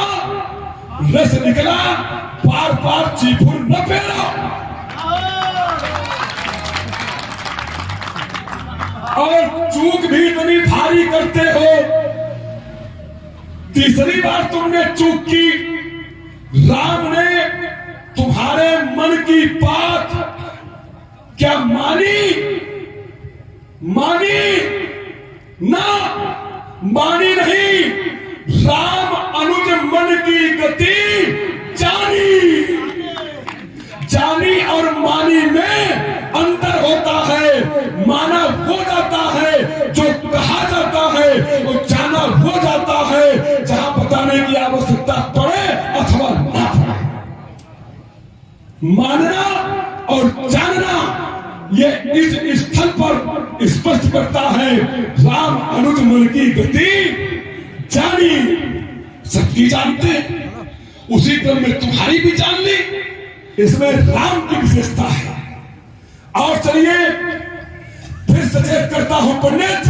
रस निकला, बार बार चीफुर न पेरा। और चूक भी इतनी भारी करते हो। तीसरी बार तुमने चूक की, राम ने तुम्हारे मन की बात क्या मानी? ना, मानी नहीं। राम अनुज मन की गति जानी और मानी में अंतर होता है। माना हो जाता है जो कहा जाता है, वो जाना हो जाता है जहां बताने की आवश्यकता पड़े अथवा ना पड़े। मानना और जानना ये इस स्थल पर स्पष्ट करता है। राम अनुज मन की गति जानी, सबकी जानते, उसी क्रम में तुम्हारी भी जान ली। इसमें राम की विशेषता है। और चलिए फिर सचेत करता हूं पंडित,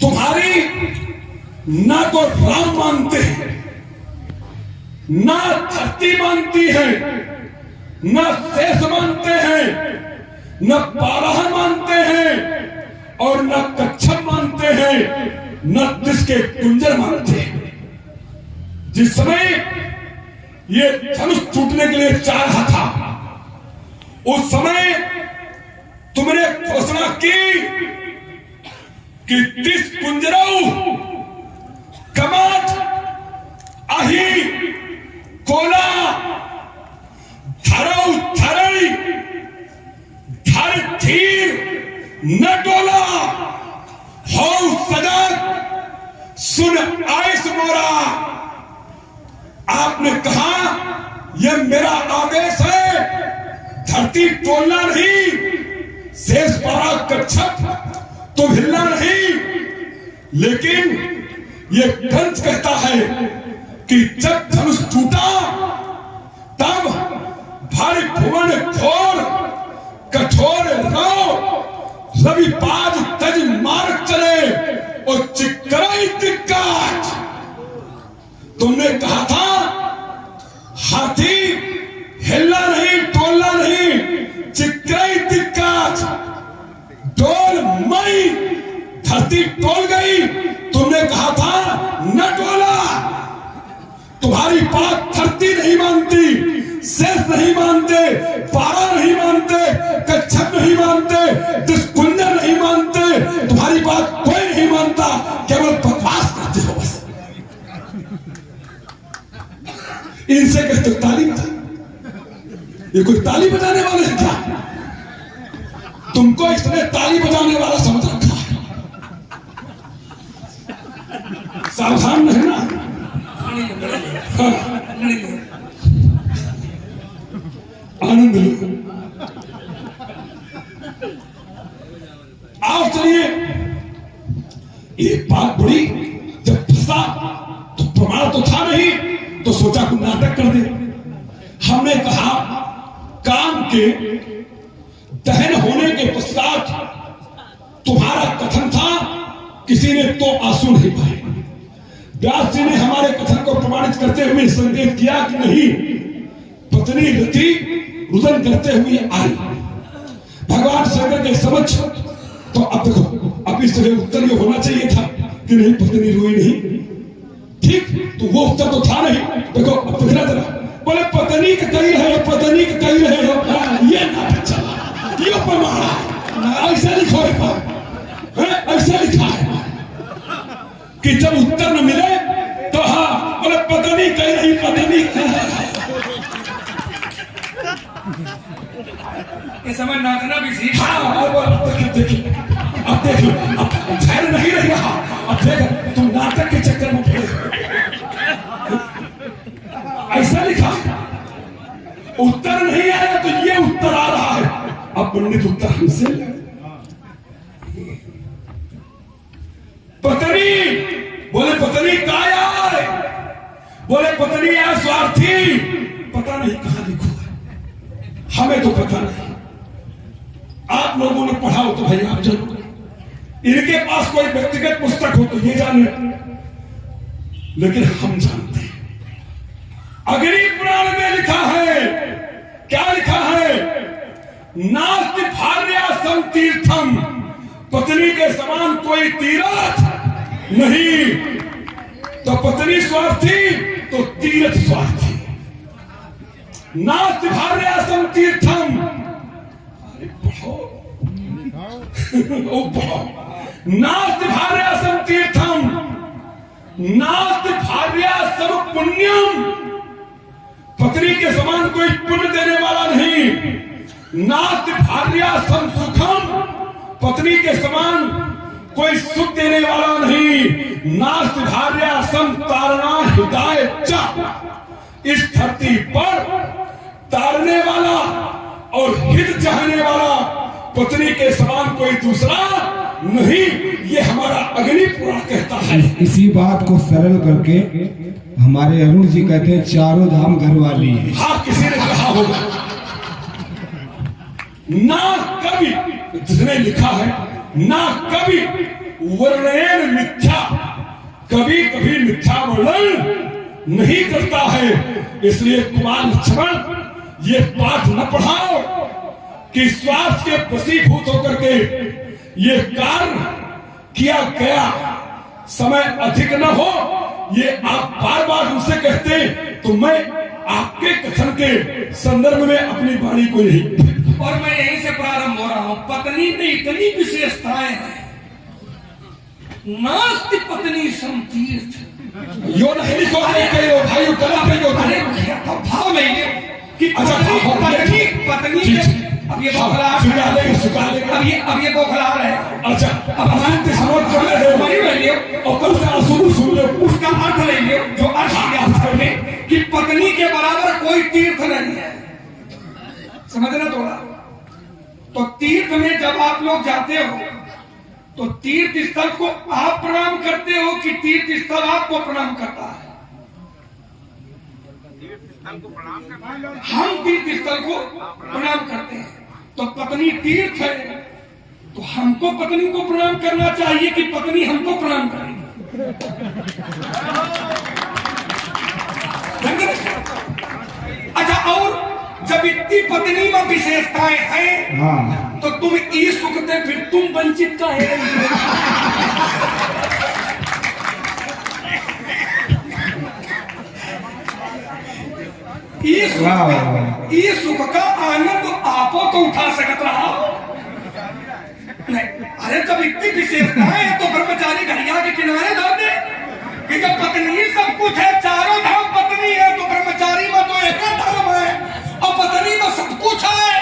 तुम्हारी ना तो राम मानते हैं, ना धरती मानती है, न शेष मानते हैं, न बारह मानते हैं और न कच्छप मानते हैं, न दिश के कुंजर मानते हैं। जिस समय ये धनुष टूटने के लिए चाह रहा था, उस समय तुमने घोषणा की कि दिस कुंजरऊ कमाट आही कोला धरऊ धरई धर धीर न डोला हो सजग सुन आयस मोरा। आपने कहा यह मेरा आदेश है, धरती टोलना नहीं, शेष पारा कच्छप तो हिलना नहीं। लेकिन यह ग्रंथ कहता है कि जब धनुष टूटा तब भारी भुवन घोर कठोर रो रवि बाज तज मार्ग चले और चिकराई दिक्कत। तुमने कहा था हाथी हिलना नहीं, टोलना नहीं, चिकराई दिक्कत। डोल मई धरती टोल गई, तुमने कहा था न डोला। तुम्हारी बात धरती नहीं मानती, शेष नहीं मानते, पारा नहीं मानते, कच्छप नहीं मानते, दुष्कुंजर नहीं मानते, तुम्हारी बात कोई नहीं मानता, केवल बकवास करते हो बस। इनसे कहते हो ताली बजा। ये कोई ताली बजाने वाले हैं क्या? तुमको इसने ताली बजाने वाला समझ रखा है। सावधान रहना। हाँ। आनंद लो। आओ चलिए, एक बात बड़ी, जब फंसा तो प्रमाण तो था नहीं, तो सोचा कुछ नाटक कर दे। हमने कहा काम के दहन होने के पश्चात तुम्हारा कथन था, किसी ने तो आंसू नहीं पाए। व्यास जी ने हमारे कथन को प्रमाणित करते हुए संकेत किया कि नहीं, पत्नी रति रुदन करते हुए आई भगवान शंकर के समक्ष। तो अब देखो, अब इस तरह उत्तर ये होना चाहिए था कि नहीं, पत्नी रोई नहीं। ठीक, तो वो उत्तर तो था नहीं। देखो अब देखना जरा, बोले पत्नी का कही रहे हो, पत्नी का कही रहे हो, ये नाटक चला, ये प्रमाण ऐसा लिखो है, ऐसा लिखा है कि जब उत्तर न मिले तो हाँ बोले पत्नी कही रही, पत्नी इस समय नाचना भी सीख। हाँ, देखिए अब देखिए, अब धैर्य नहीं रह रहा। अब देख, तुम नाटक के चक्कर में पड़े। ऐसा लिखा, उत्तर नहीं आया तो ये उत्तर आ रहा है। अब पंडित उत्तर हमसे पत्नी, बोले पत्नी काया है, बोले पत्नी है स्वार्थी। पता नहीं कहां लिखो है, हमें तो पता नहीं। आप लोगों ने पढ़ा हो तो भाई आप जानो, इनके पास कोई व्यक्तिगत पुस्तक हो तो ये जाने, लेकिन हम जानते हैं। अग्नि पुराण में लिखा है, क्या लिखा है? नास्ति भार्यासम तीर्थम, पत्नी के समान कोई तीर्थ नहीं। तो पत्नी स्वार्थी तो तीर्थ स्वार्थी। नास्ति भार्यासम तीर्थम, नास्ति भार्यासम तीर्थम, नास्ति भार्यासम पुण्यम, पत्नी के समान कोई पुण्य देने वाला नहीं। नास्ति भार्यासम सुखम, पत्नी के समान कोई सुख देने वाला नहीं। नास्ति भार्यासम तारणा हिदायत, इस धरती पर तारने वाला और हित चाहने वाला पत्नी के समान कोई दूसरा नहीं। ये हमारा अग्नि पुराण कहता है। इसी बात को सरल करके हमारे अरुण जी कहते हैं चारों धाम घरवाली है। हाँ, किसी ने कहा होगा ना, कभी जिसने लिखा है ना कभी वर्णयन मिथ्या कभी कभी मिथ्या वर्णन नहीं करता है। इसलिए कुमार लक्ष्मण ये पाठ न पढ़ाओ कि स्वार्थ के वशीभूत होकर के ये कार्य किया गया, समय अधिक न हो, ये आप बार बार उनसे कहते, तो मैं आपके कथन के संदर्भ में अपनी वाणी को यही, और मैं यहीं से प्रारंभ हो रहा हूं। पत्नी में इतनी विशेषताएं हैं, नास्ति पत्नी समतीर्थ। यो नहीं को भाई अरे भाव नहीं है कि अच्छा, भाव पत्नी पत्नी अब ये बौखला अब ये बौखला रहे हैं। अच्छा, अब हमारे समझ और कल से सुन लो उसका अर्थ ले लो, जो अर्थ में कि पत्नी के बराबर कोई तीर्थ नहीं है। समझना थोड़ा। तो तीर्थ में जब आप लोग जाते हो तो तीर्थ स्थल को आप प्रणाम करते हो कि तीर्थ स्थल आपको प्रणाम करता है? हम तीर्थ स्थल को प्रणाम करते हैं। तो पत्नी तीर्थ है, तो हमको पत्नी को प्रणाम करना चाहिए कि पत्नी हमको प्रणाम करेगी? अच्छा, और जब इतनी पत्नी में विशेषताएं हैं, हाँ, तो तुम ई सुखते फिर तुम वंचित का है। ई सुख का आनंद आपो तो उठा सकत रहा नहीं। अरे जब इतनी विशेषताएं है तो ब्रह्मचारी घड़िया के किनारे धर दे कि जब पत्नी सब कुछ है, चारों धाम पत्नी है, तो ब्रह्मचारी में तो एक धर्म है और पत्नी में सब कुछ है,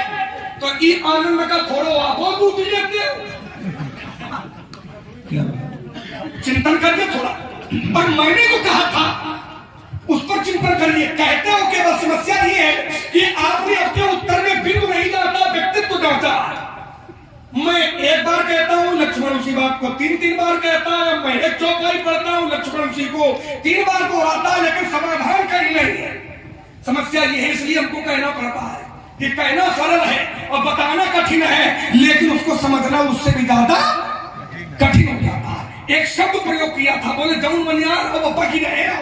तो ई आनंद का थोड़ो आपो दूध लेते हो। चिंतन करिए थोड़ा। और मैंने जो कहा था उस पर चिंतन करिए। कहते हो केवल समस्या ये है कि आपने अपने उत्तर में बिंदु नहीं जाता, व्यक्तित्व जाता। मैं एक बार कहता हूँ लक्ष्मण उसी बात को तीन बार कहता है, मैं एक चौपाई पढ़ता हूँ लक्ष्मण उसी को 3 बार दोहराता है, लेकिन समाधान कहीं नहीं है। समस्या ये है, इसलिए हमको कहना पड़ता है कि कहना सरल है और बताना कठिन है, लेकिन उसको समझना उससे भी ज्यादा कठिन हो जाता है। एक शब्द प्रयोग किया था, बोले जौन मनियार और बप्पा की रहे हो।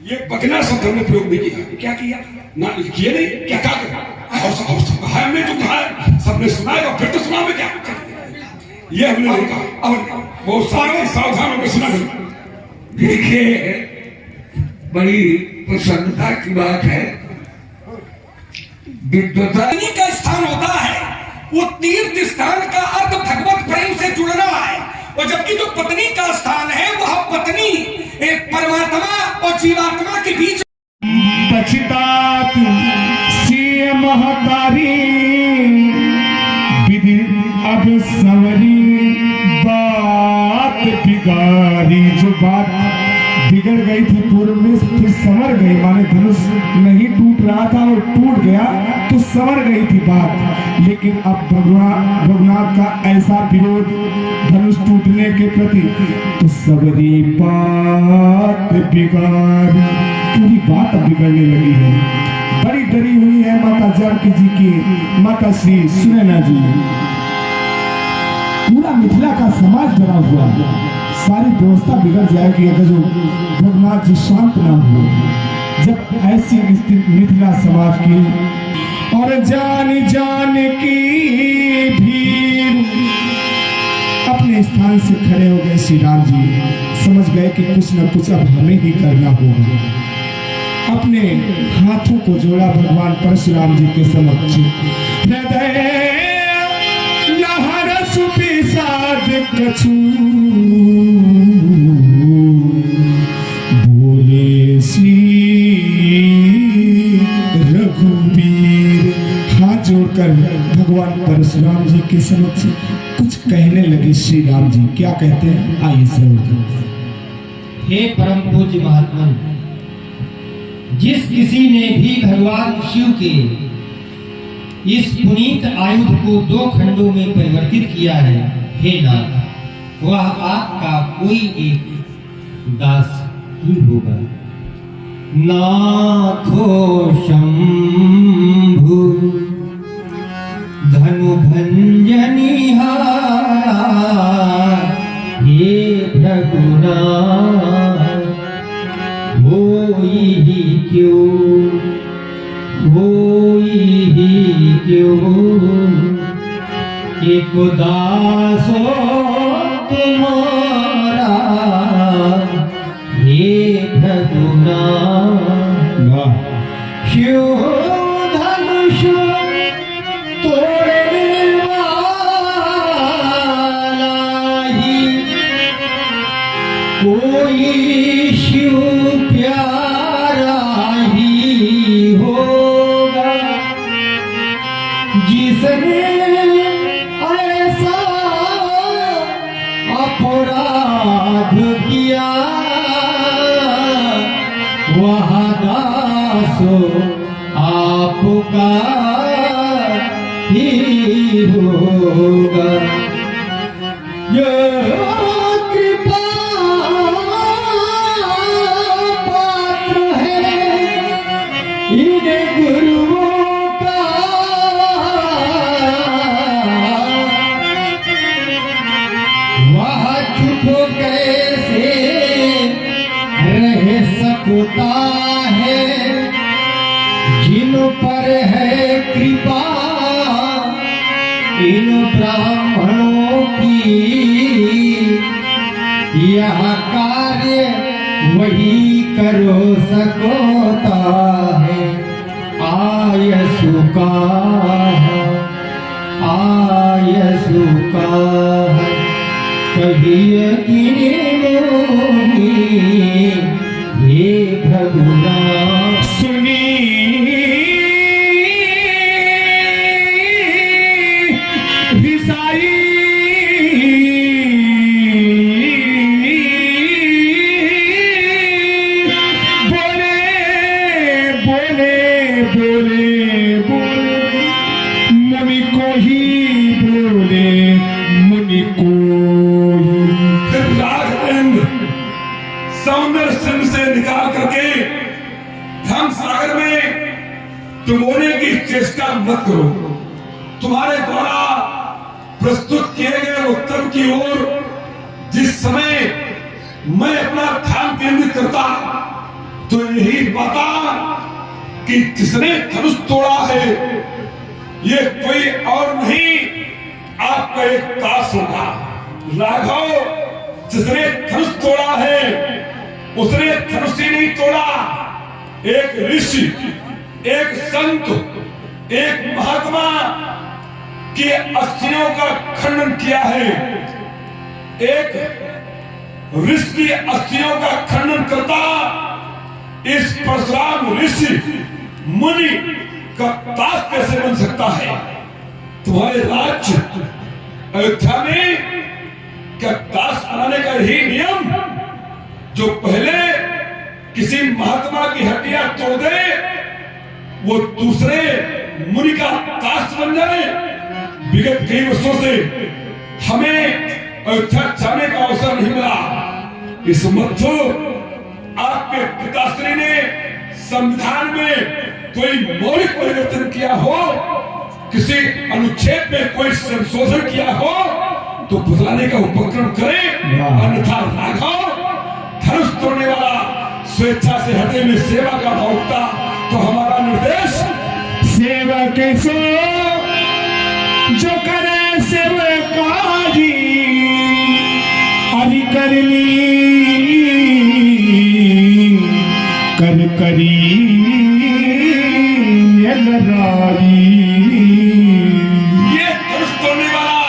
ये बकना शब्द हमने प्रयोग नहीं किया। क्या किया ना किए नहीं, क्या कहा हमने जो कहा सबने सुना है, और फिर तो सुना में क्या ये हमने नहीं कहा, और बहुत सारे सावधान होकर सुना। देखिए, बड़ी प्रसन्नता की बात है। विद्वता पत्नी का स्थान होता है, वो तीर्थ स्थान का अर्थ भगवत प्रेम से जुड़ना है, और जबकि जो पत्नी का स्थान है वह पत्नी एक परमात्मा और जीवात्मा के बीच पछतात सी महतारी विधि अब सवरी बात बिगाड़ी। जो बात बिगड़ गई थी पूर्व में फिर संवर गई, माने धनुष नहीं टूट रहा था और टूट गया तो संवर गई थी बात। लेकिन अब भगवान का ऐसा विरोध धनुष टूटने के प्रति, तो सबरी बात बिगाड़ी, पूरी बात अब बिगड़ने लगी है। बड़ी डरी हुई है माता जानकी जी की माता श्री सुनैना जी। पूरा मिथिला का समाज डरा हुआ, सारी व्यवस्था बिगड़ जाएगी अगर जो भगवान जी शांत ना हुए। जब ऐसी स्थिति मिथिला समाज की और जान की भीड़ अपने स्थान से खड़े हो गए, श्री राम जी समझ गए कि कुछ न कुछ अब हमें ही करना होगा। अपने हाथों को जोड़ा भगवान परशुराम जी के समक्ष, हृदय नहरस पिसाद कछु बोले श्री रघुवीर। हाथ जोड़कर भगवान परशुराम जी के समक्ष कुछ कहने लगे श्री राम जी। क्या कहते हैं, आइए श्रवण करते हैं। हे परम पूज्य महात्मा, जिस किसी ने भी भगवान शिव के इस पुनीत आयुध को 2 खंडों में परिवर्तित किया है, हे नाथ, वह आपका कोई एक दास ही होगा। नाथो शंभु धनु भंजनिहार, हे भगुनाथ होई ही क्यों एक दासो तुम्हारा हे भगुनाथ क्यों धनुष तोड़ने वाला ही कोई शिव प्यारा ही होगा जिसने ऐसा अपराध किया वह दासो आपका ही होगा। ये कृपा पात्र है इन गुरुओं का, वह चुप कैसे रह सकता है जिन पर है कृपा इन ब्राह्मणों की। यह कार्य वही करो सकता है आयसु का कहिए हे भगुनाथ सुनी विसाई बोले बोले बोले बोले मुनि को ही बोले मुनि को फिर राघवेंद्र सौंदर्य सिंह से निकाल करके धर्म सागर में डुबोने की चेष्टा मत करो। तुम्हारे द्वारा प्रस्तुत किए गए उत्तर की ओर जिस समय मैं अपना ध्यान केंद्रित करता तो यही पता कि जिसने धनुष तोड़ा है ये कोई और नहीं आपका एक दास होगा। राघव जिसने धनुष तोड़ा है उसने धनुष ही नहीं तोड़ा, एक ऋषि एक संत एक महात्मा की अस्थियों का खंडन किया है। एक ऋषि की अस्थियों का खंडन करता इस परशुराम ऋषि मुनि का दास कैसे बन सकता है? तुम्हारे राज्य अयोध्या में क्या दास बनाने का यही नियम जो पहले किसी महात्मा की हड्डियां तोड़ दे वो दूसरे मुनि का दास बन जाए? विगत कई वर्षों से हमें अयोध्या जाने का अवसर नहीं मिला। इस मध्य आपके पिताश्री ने संविधान में कोई मौलिक परिवर्तन किया हो, किसी अनुच्छेद में कोई संशोधन किया हो तो बदलाने का उपक्रम करें, अन्यथा राघव धनुष तोड़ने वाला स्वेच्छा से हटे में सेवा का भावता तो हमारा निर्देश सेवा कैसो जो करे सेवकारी हरि करनी कर करी ये नारी। ये धनुष तोड़ने वाला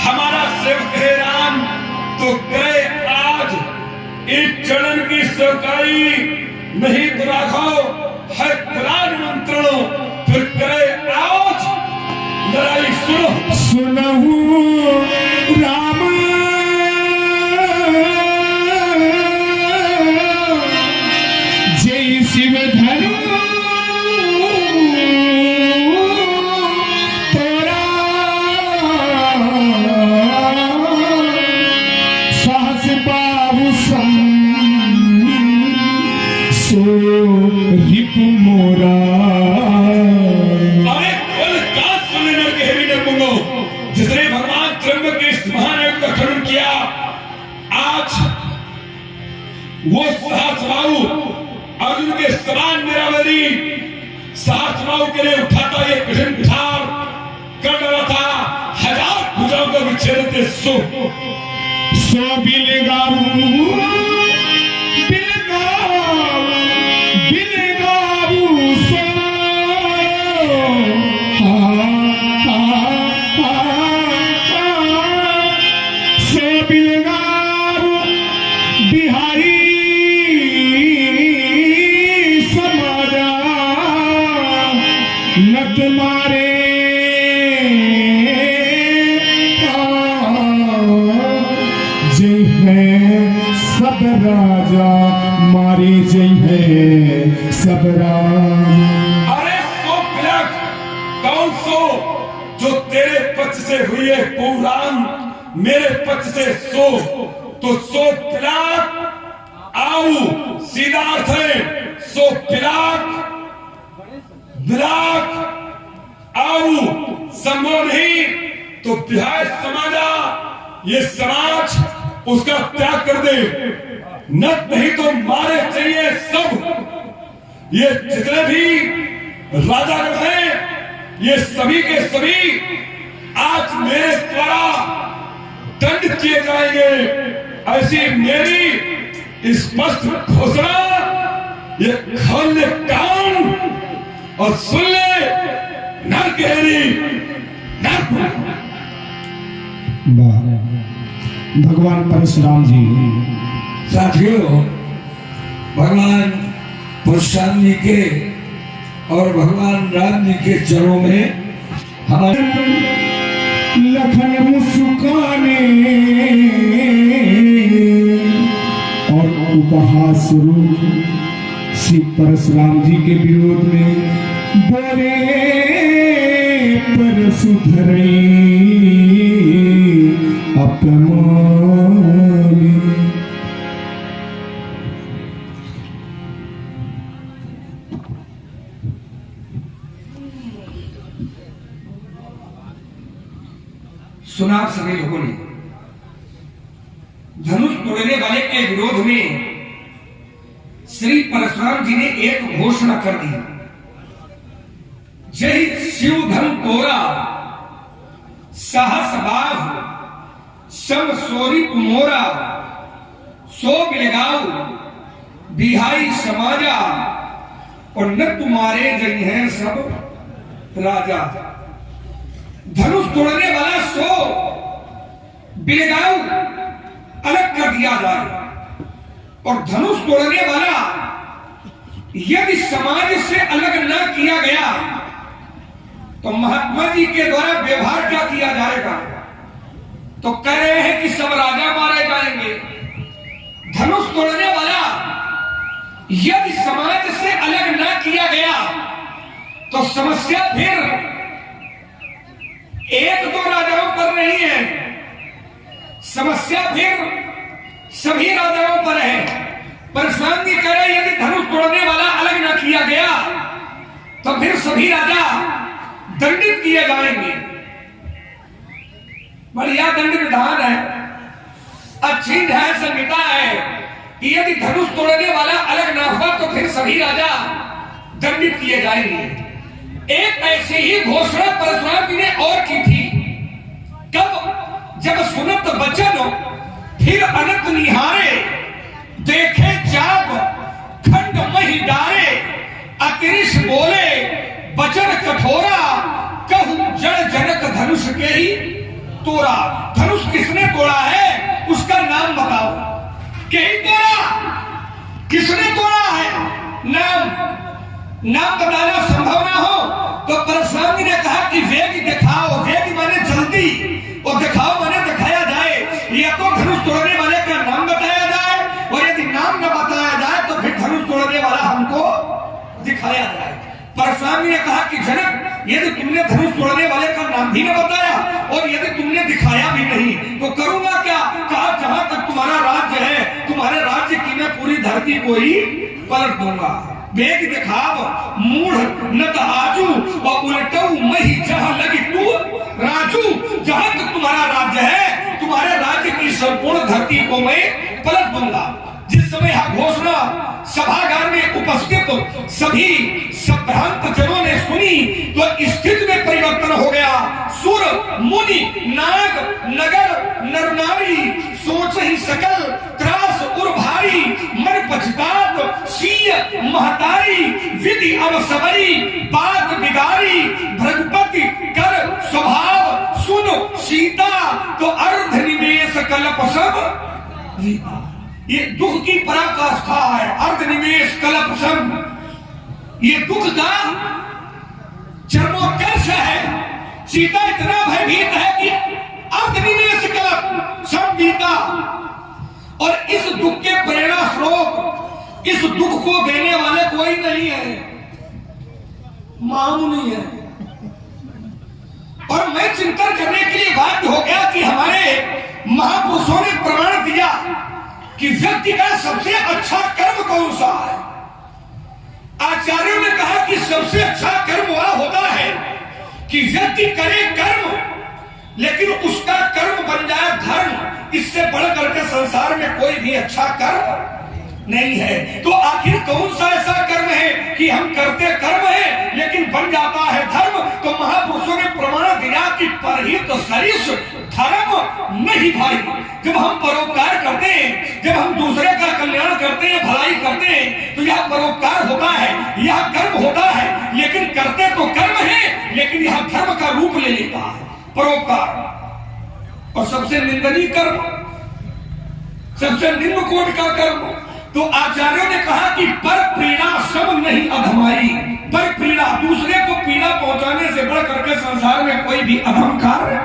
हमारा सेवक है राम तो करे आज इस चरण की सरकारी नहीं तो राघव है खुला निमंत्रण फिर करे आज लड़ाई सुनो सुनहु राम जय शिव धनु तोरा साहस बाबू सम सो रिप मोरा। अरे बोल काश सुनने न कहवी न पुंगो जिसने भगवान त्र्यंबक के इस महान योग का खंडन किया आज वो सहस्राऊ अर्जुन के समान मेरा वरी सहस्राऊ के लिए उठाता ये कठिन विचार कर रहा था। 1000 भुजाओं का विच्छेद थे सो बिलगाऊ सो बिलगाऊ बिहारी समाजा न तुम्हारे जय है सब राजा मारे जय है सब राजा। अरे सो बिलक कौन सो जो तेरे पक्ष से हुई है पुराण मेरे पक्ष से सो तो सो बिलक आओ सीधा अर्थ है सो बिलक बिलक आओ संभव नहीं तो बिहार समाजा ये समाज उसका त्याग कर दे न नहीं तो मारे चाहिए सब ये जितने भी राजा हैं ये सभी के सभी आज मेरे द्वारा दंड किए जाएंगे ऐसी मेरी स्पष्ट घोषणा ये खोल ले कान और सुन ले नर गहरी नर भगवान परशुराम जी साथियों, भगवान परशुराम जी के और भगवान राम जी के चरणों में हमारे लखन मुस्काने और उपहास रूप श्री परशुराम जी के विरोध में बोले परशुधरे अपमाने। सुना आप सभी लोगों ने धनुष तोड़ने वाले के विरोध में श्री परशुराम जी ने एक घोषणा कर दी। जय शिव धन तोरा सहस बाघ सम सोरी मोरा सो बिलगाऊ बिहाई समाजा और न तुम्हारे जय हैं सब राजा। धनुष तोड़ने वाला सो बिलगाऊ अलग कर दिया जाए और धनुष तोड़ने वाला यदि समाज से अलग न किया गया तो महात्मा जी के द्वारा व्यवहार क्या किया जाएगा। तो कह रहे हैं कि सब राजा मारे जाएंगे। धनुष तोड़ने वाला यदि समाज से अलग न किया गया तो समस्या फिर एक दो राजाओं पर नहीं है, समस्या फिर सभी राजाओं पर है। परशुराम जी कह रहे यदि धनुष तोड़ने वाला अलग न किया गया तो फिर सभी राजा दंडित किए जाएंगे। बढ़िया दंड विधान है, अच्छी न्याय संहिता है कि यदि धनुष तोड़ने वाला अलग ना हुआ तो फिर सभी राजा दंडित किए जाएंगे। एक ऐसी ही घोषणा परशुराम जी ने और की थी। कब? जब सुनत बचन फिर अनंत निहारे देखे जाब खंड मही डारे अतिरिश बोले बचन कठोरा कहूं जड़ जनक धनुष के ही तोड़ा। धनुष किसने तोड़ा है उसका नाम बताओ। कहीं तोड़ा, किसने तोड़ा है? नाम बताना संभव ना हो तो परशुराम जी ने कहा कि वेग दिखाओ। वेग माने जल्दी और दिखाओ माने दिखाया जाए। या तो धनुष तोड़ने वाले का नाम बताया जाए और यदि नाम न बताया जाए तो फिर धनुष तोड़ने वाला हमको दिखाया जाए। परशुराम जी ने कहा कि जनक यदि तुमने धनुष तोड़ने वाले का नाम भी न बताया और यदि तुमने दिखाया भी नहीं तो करूंगा क्या? कहा जहां तक तुम्हारा राज्य है तुम्हारे राज्य की मैं पूरी धरती को ही पलट दूंगा। वेग दिखाव मूढ़ न आजू और उलटऊ मही जहां लगी तू राजू। जहां तक तुम्हारा राज्य है तुम्हारे राज्य की संपूर्ण धरती को मैं पलट दूंगा। जिस समय यह घोषणा सभागार में उपस्थित सभी संभ्रांत जनों ने सुनी तो स्थिति में परिवर्तन हो गया। सुर मुनि नाग नगर नर नारी सोच ही सकल त्रास उर भारी मन पछतात सीय महतारी विधि अवसवरी बात बिगारी भ्रगपति कर स्वभाव सुन सीता तो अर्ध निमेष कल्प सब रीता। ये दुख की पराकाष्ठा है, अर्धनिमेष कल्प सब। ये दुख का चरमोत्कर्ष है। सीता इतना भयभीत है कि अर्धनिमेष कल्प सब बीता। और इस दुख के प्रेरणा स्रोत, इस दुख को देने वाले कोई नहीं है, मामूली है। और मैं चिंतन करने के लिए बाध्य हो गया कि हमारे महापुरुषों ने प्रमाण दिया कि व्यक्ति का सबसे अच्छा कर्म कौन सा है। आचार्यों ने कहा कि सबसे अच्छा कर्म वह होता है कि व्यक्ति करे कर्म लेकिन उसका कर्म बन जाए धर्म। इससे बढ़ करके संसार में कोई भी अच्छा कर्म नहीं है। तो आखिर कौन सा ऐसा कर्म है कि हम करते कर्म है लेकिन बन जाता है धर्म। तो महापुरुषों ने प्रमाण दिया कि परहित सरिस धर्म नहीं भाई। जब हम परोपकार करते हैं, जब हम दूसरे का कल्याण करते हैं, भलाई करते हैं, तो यह परोपकार होता है, यह कर्म होता है। लेकिन करते तो कर्म है लेकिन यह धर्म का रूप ले लेता है परोपकार। और सबसे निंदनीय कर्म, सबसे निम्न कोटि का कर्म। तो आचार्यों ने कहा कि पर पीड़ा सब नहीं अधमाई। पर पीड़ा, दूसरे को पीड़ा पहुंचाने से बढ़ करके संसार में कोई भी अधम कार्य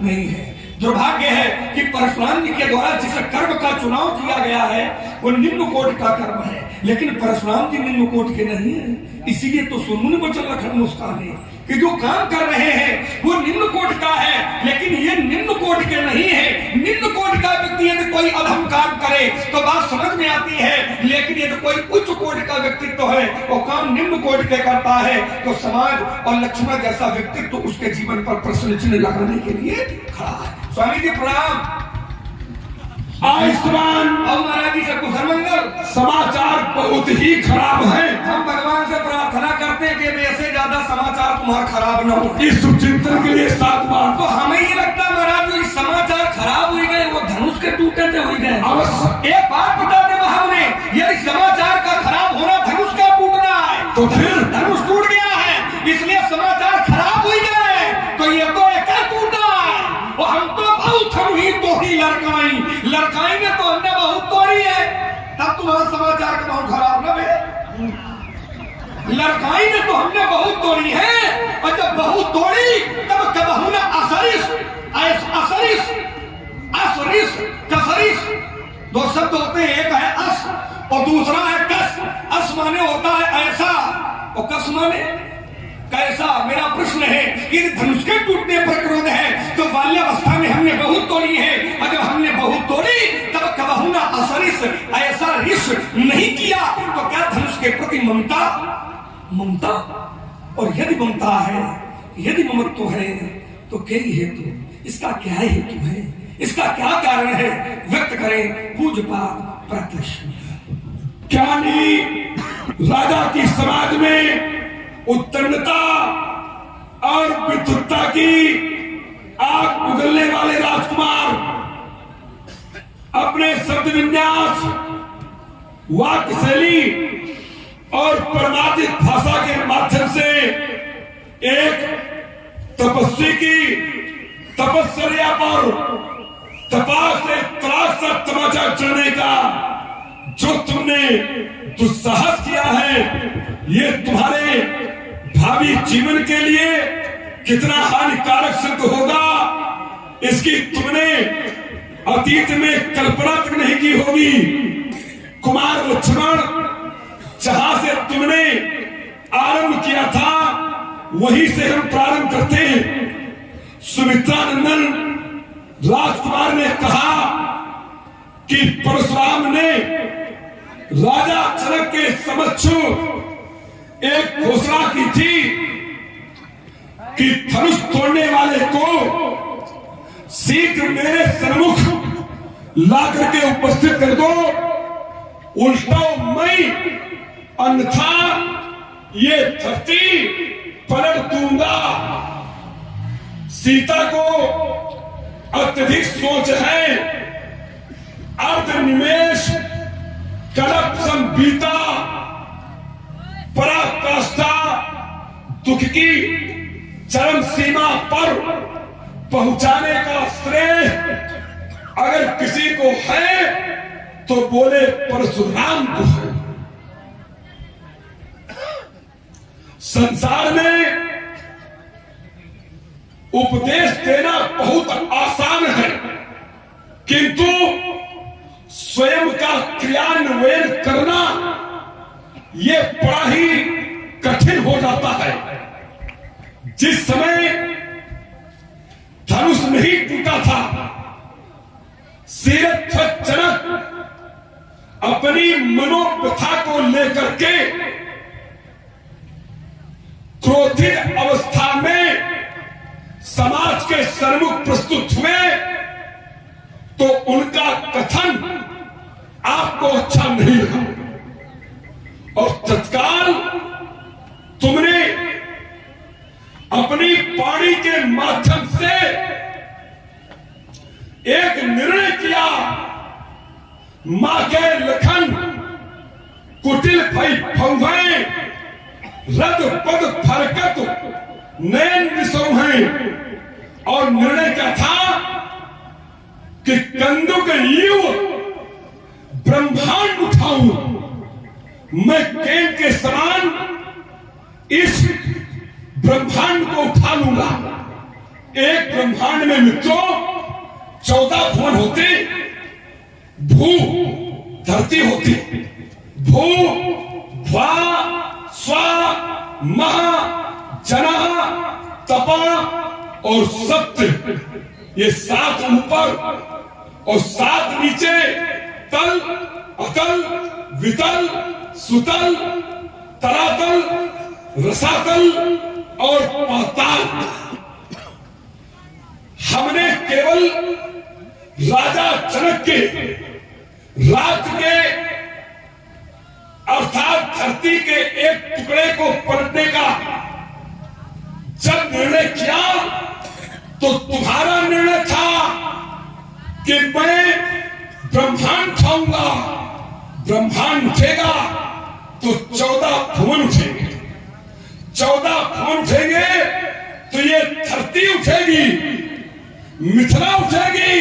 नहीं है। दुर्भाग्य है कि परशुराम जी के द्वारा जिस कर्म का चुनाव किया गया है वो निम्न कोटि का कर्म है, लेकिन परशुराम जी निम्न कोटि के नहीं है। इसीलिए तो सुनमुनि वचन लखन मुस्काने कि जो काम कर रहे हैं वो निम्न कोटि का है, लेकिन ये निम्न कोटि के नहीं है। निम्न कोटि का व्यक्ति यदि कोई अधम काम करे तो बात समझ में आती है, लेकिन यदि कोई उच्च कोटि का व्यक्तित्व है वो काम निम्न कोटि के करता है तो समाज और लक्ष्मण जैसा व्यक्तित्व उसके जीवन पर प्रश्न चिन्ह लगाने के लिए खड़ा है। स्वामी जी प्रणाम। आयुष्मान और महाराज जी से कुशल मंगल। समाचार बहुत ही खराब है। हम भगवान से प्रार्थना करते हैं कि ऐसे ज्यादा समाचार तुम्हारा खराब न हो। इस चिंतन के लिए 7 बार तो हमें ये लगता है महाराज जो समाचार खराब हुए गए वो धनुष के टूटे थे हुए गए। अवश्य। एक बात बता दे हमने, यदि समाचार का खराब होना धनुष का टूटना है तो फिर धनुष टूट गया है, इसलिए समाचार खराब हुए गए। तो ये तो एक टूटा है। और हम तो बहुत हम ही तोड़ी लड़काई में तो हमने बहुत तोड़ी है, तब तुम्हारा समाचार का बहुत खराब न बे। लड़काई में तो हमने बहुत तोड़ी है, और जब बहुत तोड़ी तब कब हमने असरिस कसरिस दो शब्द होते हैं, एक है अस और दूसरा है कस। अस माने होता है ऐसा और कस माने कैसा। मेरा प्रश्न है यदि धनुष के टूटने पर क्रोध है तो बाल्यावस्था में हमने बहुत तोड़ी है, और जब हमने बहुत तोड़ी तब कबहू ना असरिस ऐसा रिस नहीं किया। तो क्या धनुष के प्रति ममता और यदि ममता है, यदि ममत्व है तो कई हेतु, इसका क्या हेतु है, इसका क्या कारण है, व्यक्त करें पूज्यपाद प्रत्यक्ष। क्या नहीं राजा की समाज में उत्तीर्णता और विद्वत्ता की आग उगलने वाले राजकुमार अपने शब्द विन्यास, वाक्य शैली और परमार्थिक भाषा के माध्यम से एक तपस्वी की तपस्या पर तपास से त्रास सा तमाचा चढ़ने का जो तुमने दुस्साहस किया है, ये तुम्हारे भावी जीवन के लिए कितना हानिकारक सिद्ध होगा इसकी तुमने अतीत में कल्पना तक नहीं की होगी। कुमार लक्ष्मण जहां से तुमने आरंभ किया था वहीं से हम प्रारंभ करते हैं। सुमित्रा नंदन राजकुमार ने कहा कि परशुराम ने राजा जनक के समक्ष एक घोषणा की थी कि धनुष तोड़ने वाले को शीघ्र मेरे सन्मुख ला करके उपस्थित कर दो, उल्टाओ मैं, अन्यथा ये धरती पलट दूंगा। सीता को अत्यधिक सोच है, अर्ध निमेश कलप संबीता, पराकाष्ठा दुख की चरम सीमा पर पहुंचाने का श्रेय अगर किसी को है तो बोले परशुराम को है। संसार में उपदेश देना बहुत आसान है, किंतु स्वयं का क्रियान्वयन करना यह बड़ा ही कठिन हो जाता है। जिस समय धनुष नहीं टूटा था, सीरथ जनक अपनी मनोव्यथा को लेकर के क्रोधित अवस्था में समाज के सम्मुख प्रस्तुत हुए, तो उनका कथन आपको अच्छा नहीं लगा और तत्काल तुमने अपनी वाणी के माध्यम से एक निर्णय किया। मां के लखन कुटिल भई फौहें, रद पद फरकत नयन विसौहें। और निर्णय क्या था कि कंदुक युव ब्रह्मांड उठाऊं, मैं केन के समान इस ब्रह्मांड को उठा लूंगा। एक ब्रह्मांड में मित्रों 14 भुवन होते, भू धरती होती, भू भा स्वा महा जना तपा और सत्य, ये 7 ऊपर और 7 नीचे, तल अतल वितल सुतल तलातल रसातल और पाताल। हमने केवल राजा जनक के राज्य के अर्थात धरती के एक टुकड़े को पलटने का जब निर्णय किया, तो तुम्हारा निर्णय था कि मैं ब्रह्मांड उठाऊंगा। ब्रह्मांड उठेगा तो 14 भुवन उठेंगे, 14 भुवन उठेंगे तो ये धरती उठेगी, मिथिला उठेगी,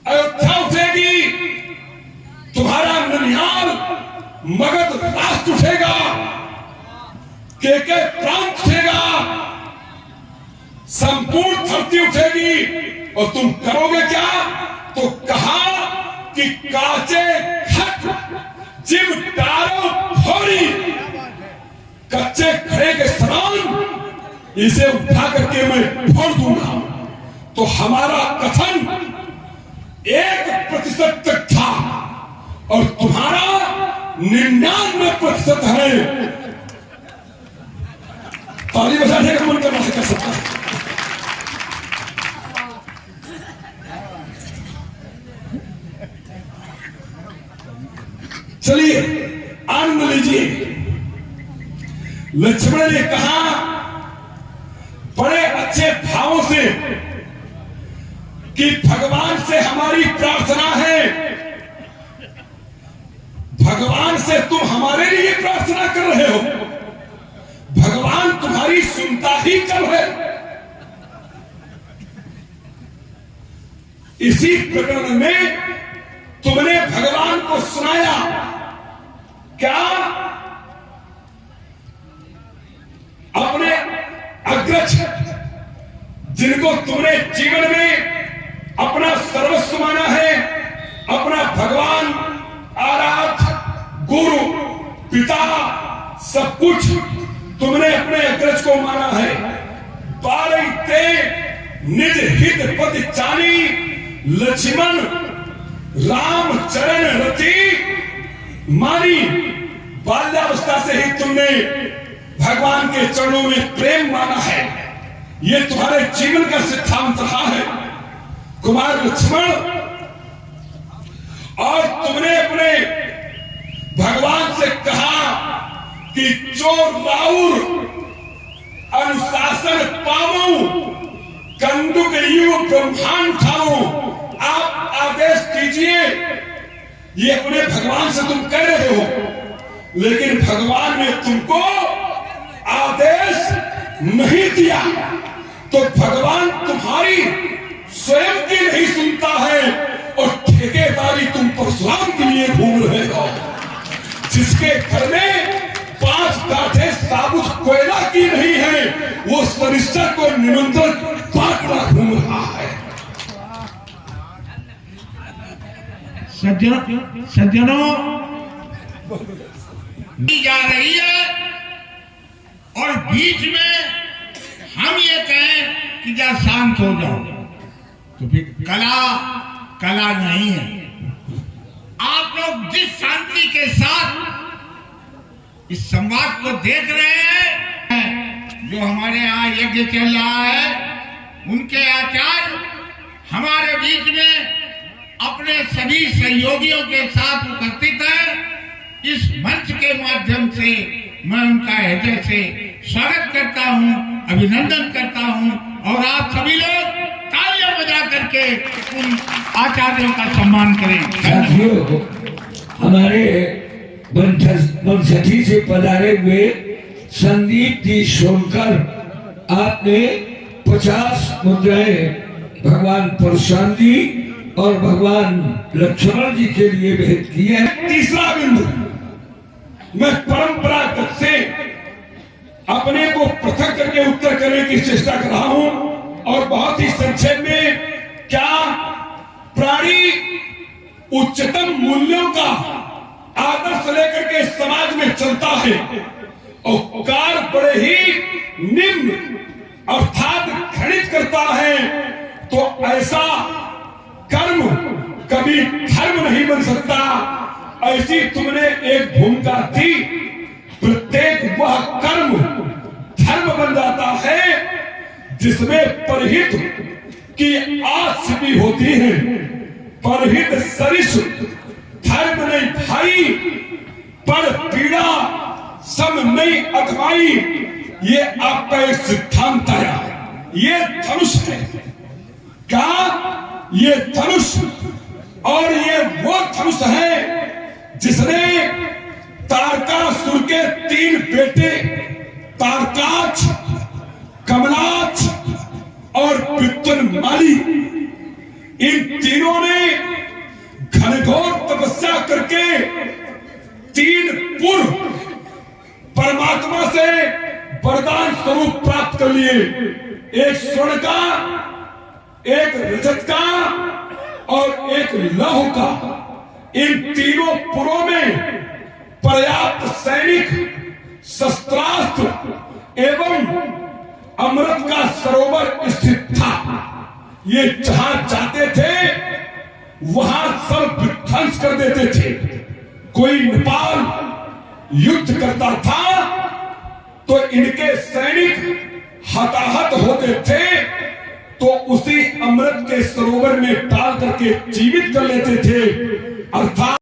अयोध्या उठेगी, तुम्हारा ननिहाल मगध राष्ट्र उठेगा, के प्रांत उठेगा, संपूर्ण धरती उठेगी। और तुम करोगे क्या? तो कहा कि काचे खट जिम टारो फोड़ी, कच्चे खड़े के समान इसे उठा करके मैं फोड़ दूंगा। तो हमारा कथन 1% तक था और तुम्हारा 99% है। ताली बजाने का मन करना है, कर सकता है। चलिए आनंद लीजिए। लक्ष्मण ने कहा बड़े अच्छे भावों से कि भगवान से हमारी प्रार्थना है, भगवान से तुम हमारे लिए प्रार्थना कर रहे हो, भगवान तुम्हारी सुनता ही कर है। इसी प्रकरण में तुमने भगवान को सुनाया क्या? अपने अग्रज जिनको तुमने जीवन में अपना सर्वस्व माना है, अपना भगवान, आराध्य, गुरु, पिता, सब कुछ तुमने अपने अग्रज को माना है। बालते निज हित पति चानी, लक्ष्मण राम चरण रति मानी। बाल्यावस्था से ही तुमने भगवान के चरणों में प्रेम माना है, ये तुम्हारे जीवन का सिद्धांत रहा है। कुमार लक्ष्मण जो राउर अनुशासन पाऊं, कंदुक युग ब्रह्मांड खाऊं, आप आदेश कीजिए। ये अपने भगवान से तुम कह रहे हो, लेकिन भगवान ने तुमको आदेश नहीं दिया, तो भगवान तुम्हारी स्वयं की नहीं सुनता है और ठेकेदारी तुम परशुराम के लिए घूम रहे हो। जिसके घर में 5 काठे साबुत कोयला की नहीं है, वो सरिस्तर को निमंत्रण बांटना घूम रहा है। सज्जनों जा रही है और बीच में हम ये कहें कि जा शांत हो जाओ, तो फिर कला नहीं है। आप लोग जिस शांति के साथ इस संवाद को देख रहे हैं, जो हमारे यहाँ यज्ञ चल रहा है, उनके आचार्य हमारे बीच में अपने सभी सहयोगियों के साथ उपस्थित है। इस मंच के माध्यम से मैं उनका हृदय से स्वागत करता हूं, अभिनंदन करता हूं, और आप सभी लोग तालियां बजा करके उन आचार्यों का सम्मान करें। साथियों, हमारे बनसठी से पधारे हुए संदीप जी सोनकर, आपने 50 मुद्राएं भगवान परशुराम जी और भगवान लक्ष्मण जी के लिए भेंट की है। तीसरा बिंदु, मैं परंपरागत से अपने को पृथक करके उत्तर करने की चेष्टा कर रहा हूं, और बहुत ही संक्षेप में, क्या प्राणी उच्चतम मूल्यों का आदर्श लेकर के समाज में चलता है और कार बड़े ही निम्न अर्थात घृणित करता है, तो ऐसा कर्म कभी धर्म नहीं बन सकता। ऐसी तुमने एक भूमिका थी, प्रत्येक वह कर्म धर्म बन जाता है जिसमें परहित की आस छिपी होती है। परहित सरिस धर्म नहीं भाई, पर पीड़ा सम नहीं अथवाई, ये आपका एक सिद्धांत आया। ये धनुष है क्या? ये धनुष, और ये वो धनुष है जिसने तारकासुर के 3 बेटे तारकाक्ष, कमलाक्ष और पित्तनमाली, इन तीनों ने घनघोर तपस्या करके 3 पूर्व परमात्मा से वरदान स्वरूप प्राप्त कर लिए। एक स्वर्ण का, एक रजत का और एक लौह का। इन तीनों पुरों में पर्याप्त सैनिक, शस्त्रास्त्र एवं अमृत का सरोवर स्थित था। ये जहां जाते थे वहां सब विध्वंस कर देते थे। कोई नेपाल युद्ध करता था तो इनके सैनिक हताहत होते थे, तो उसी अमृत के सरोवर में डाल करके जीवित कर लेते थे। अर्थात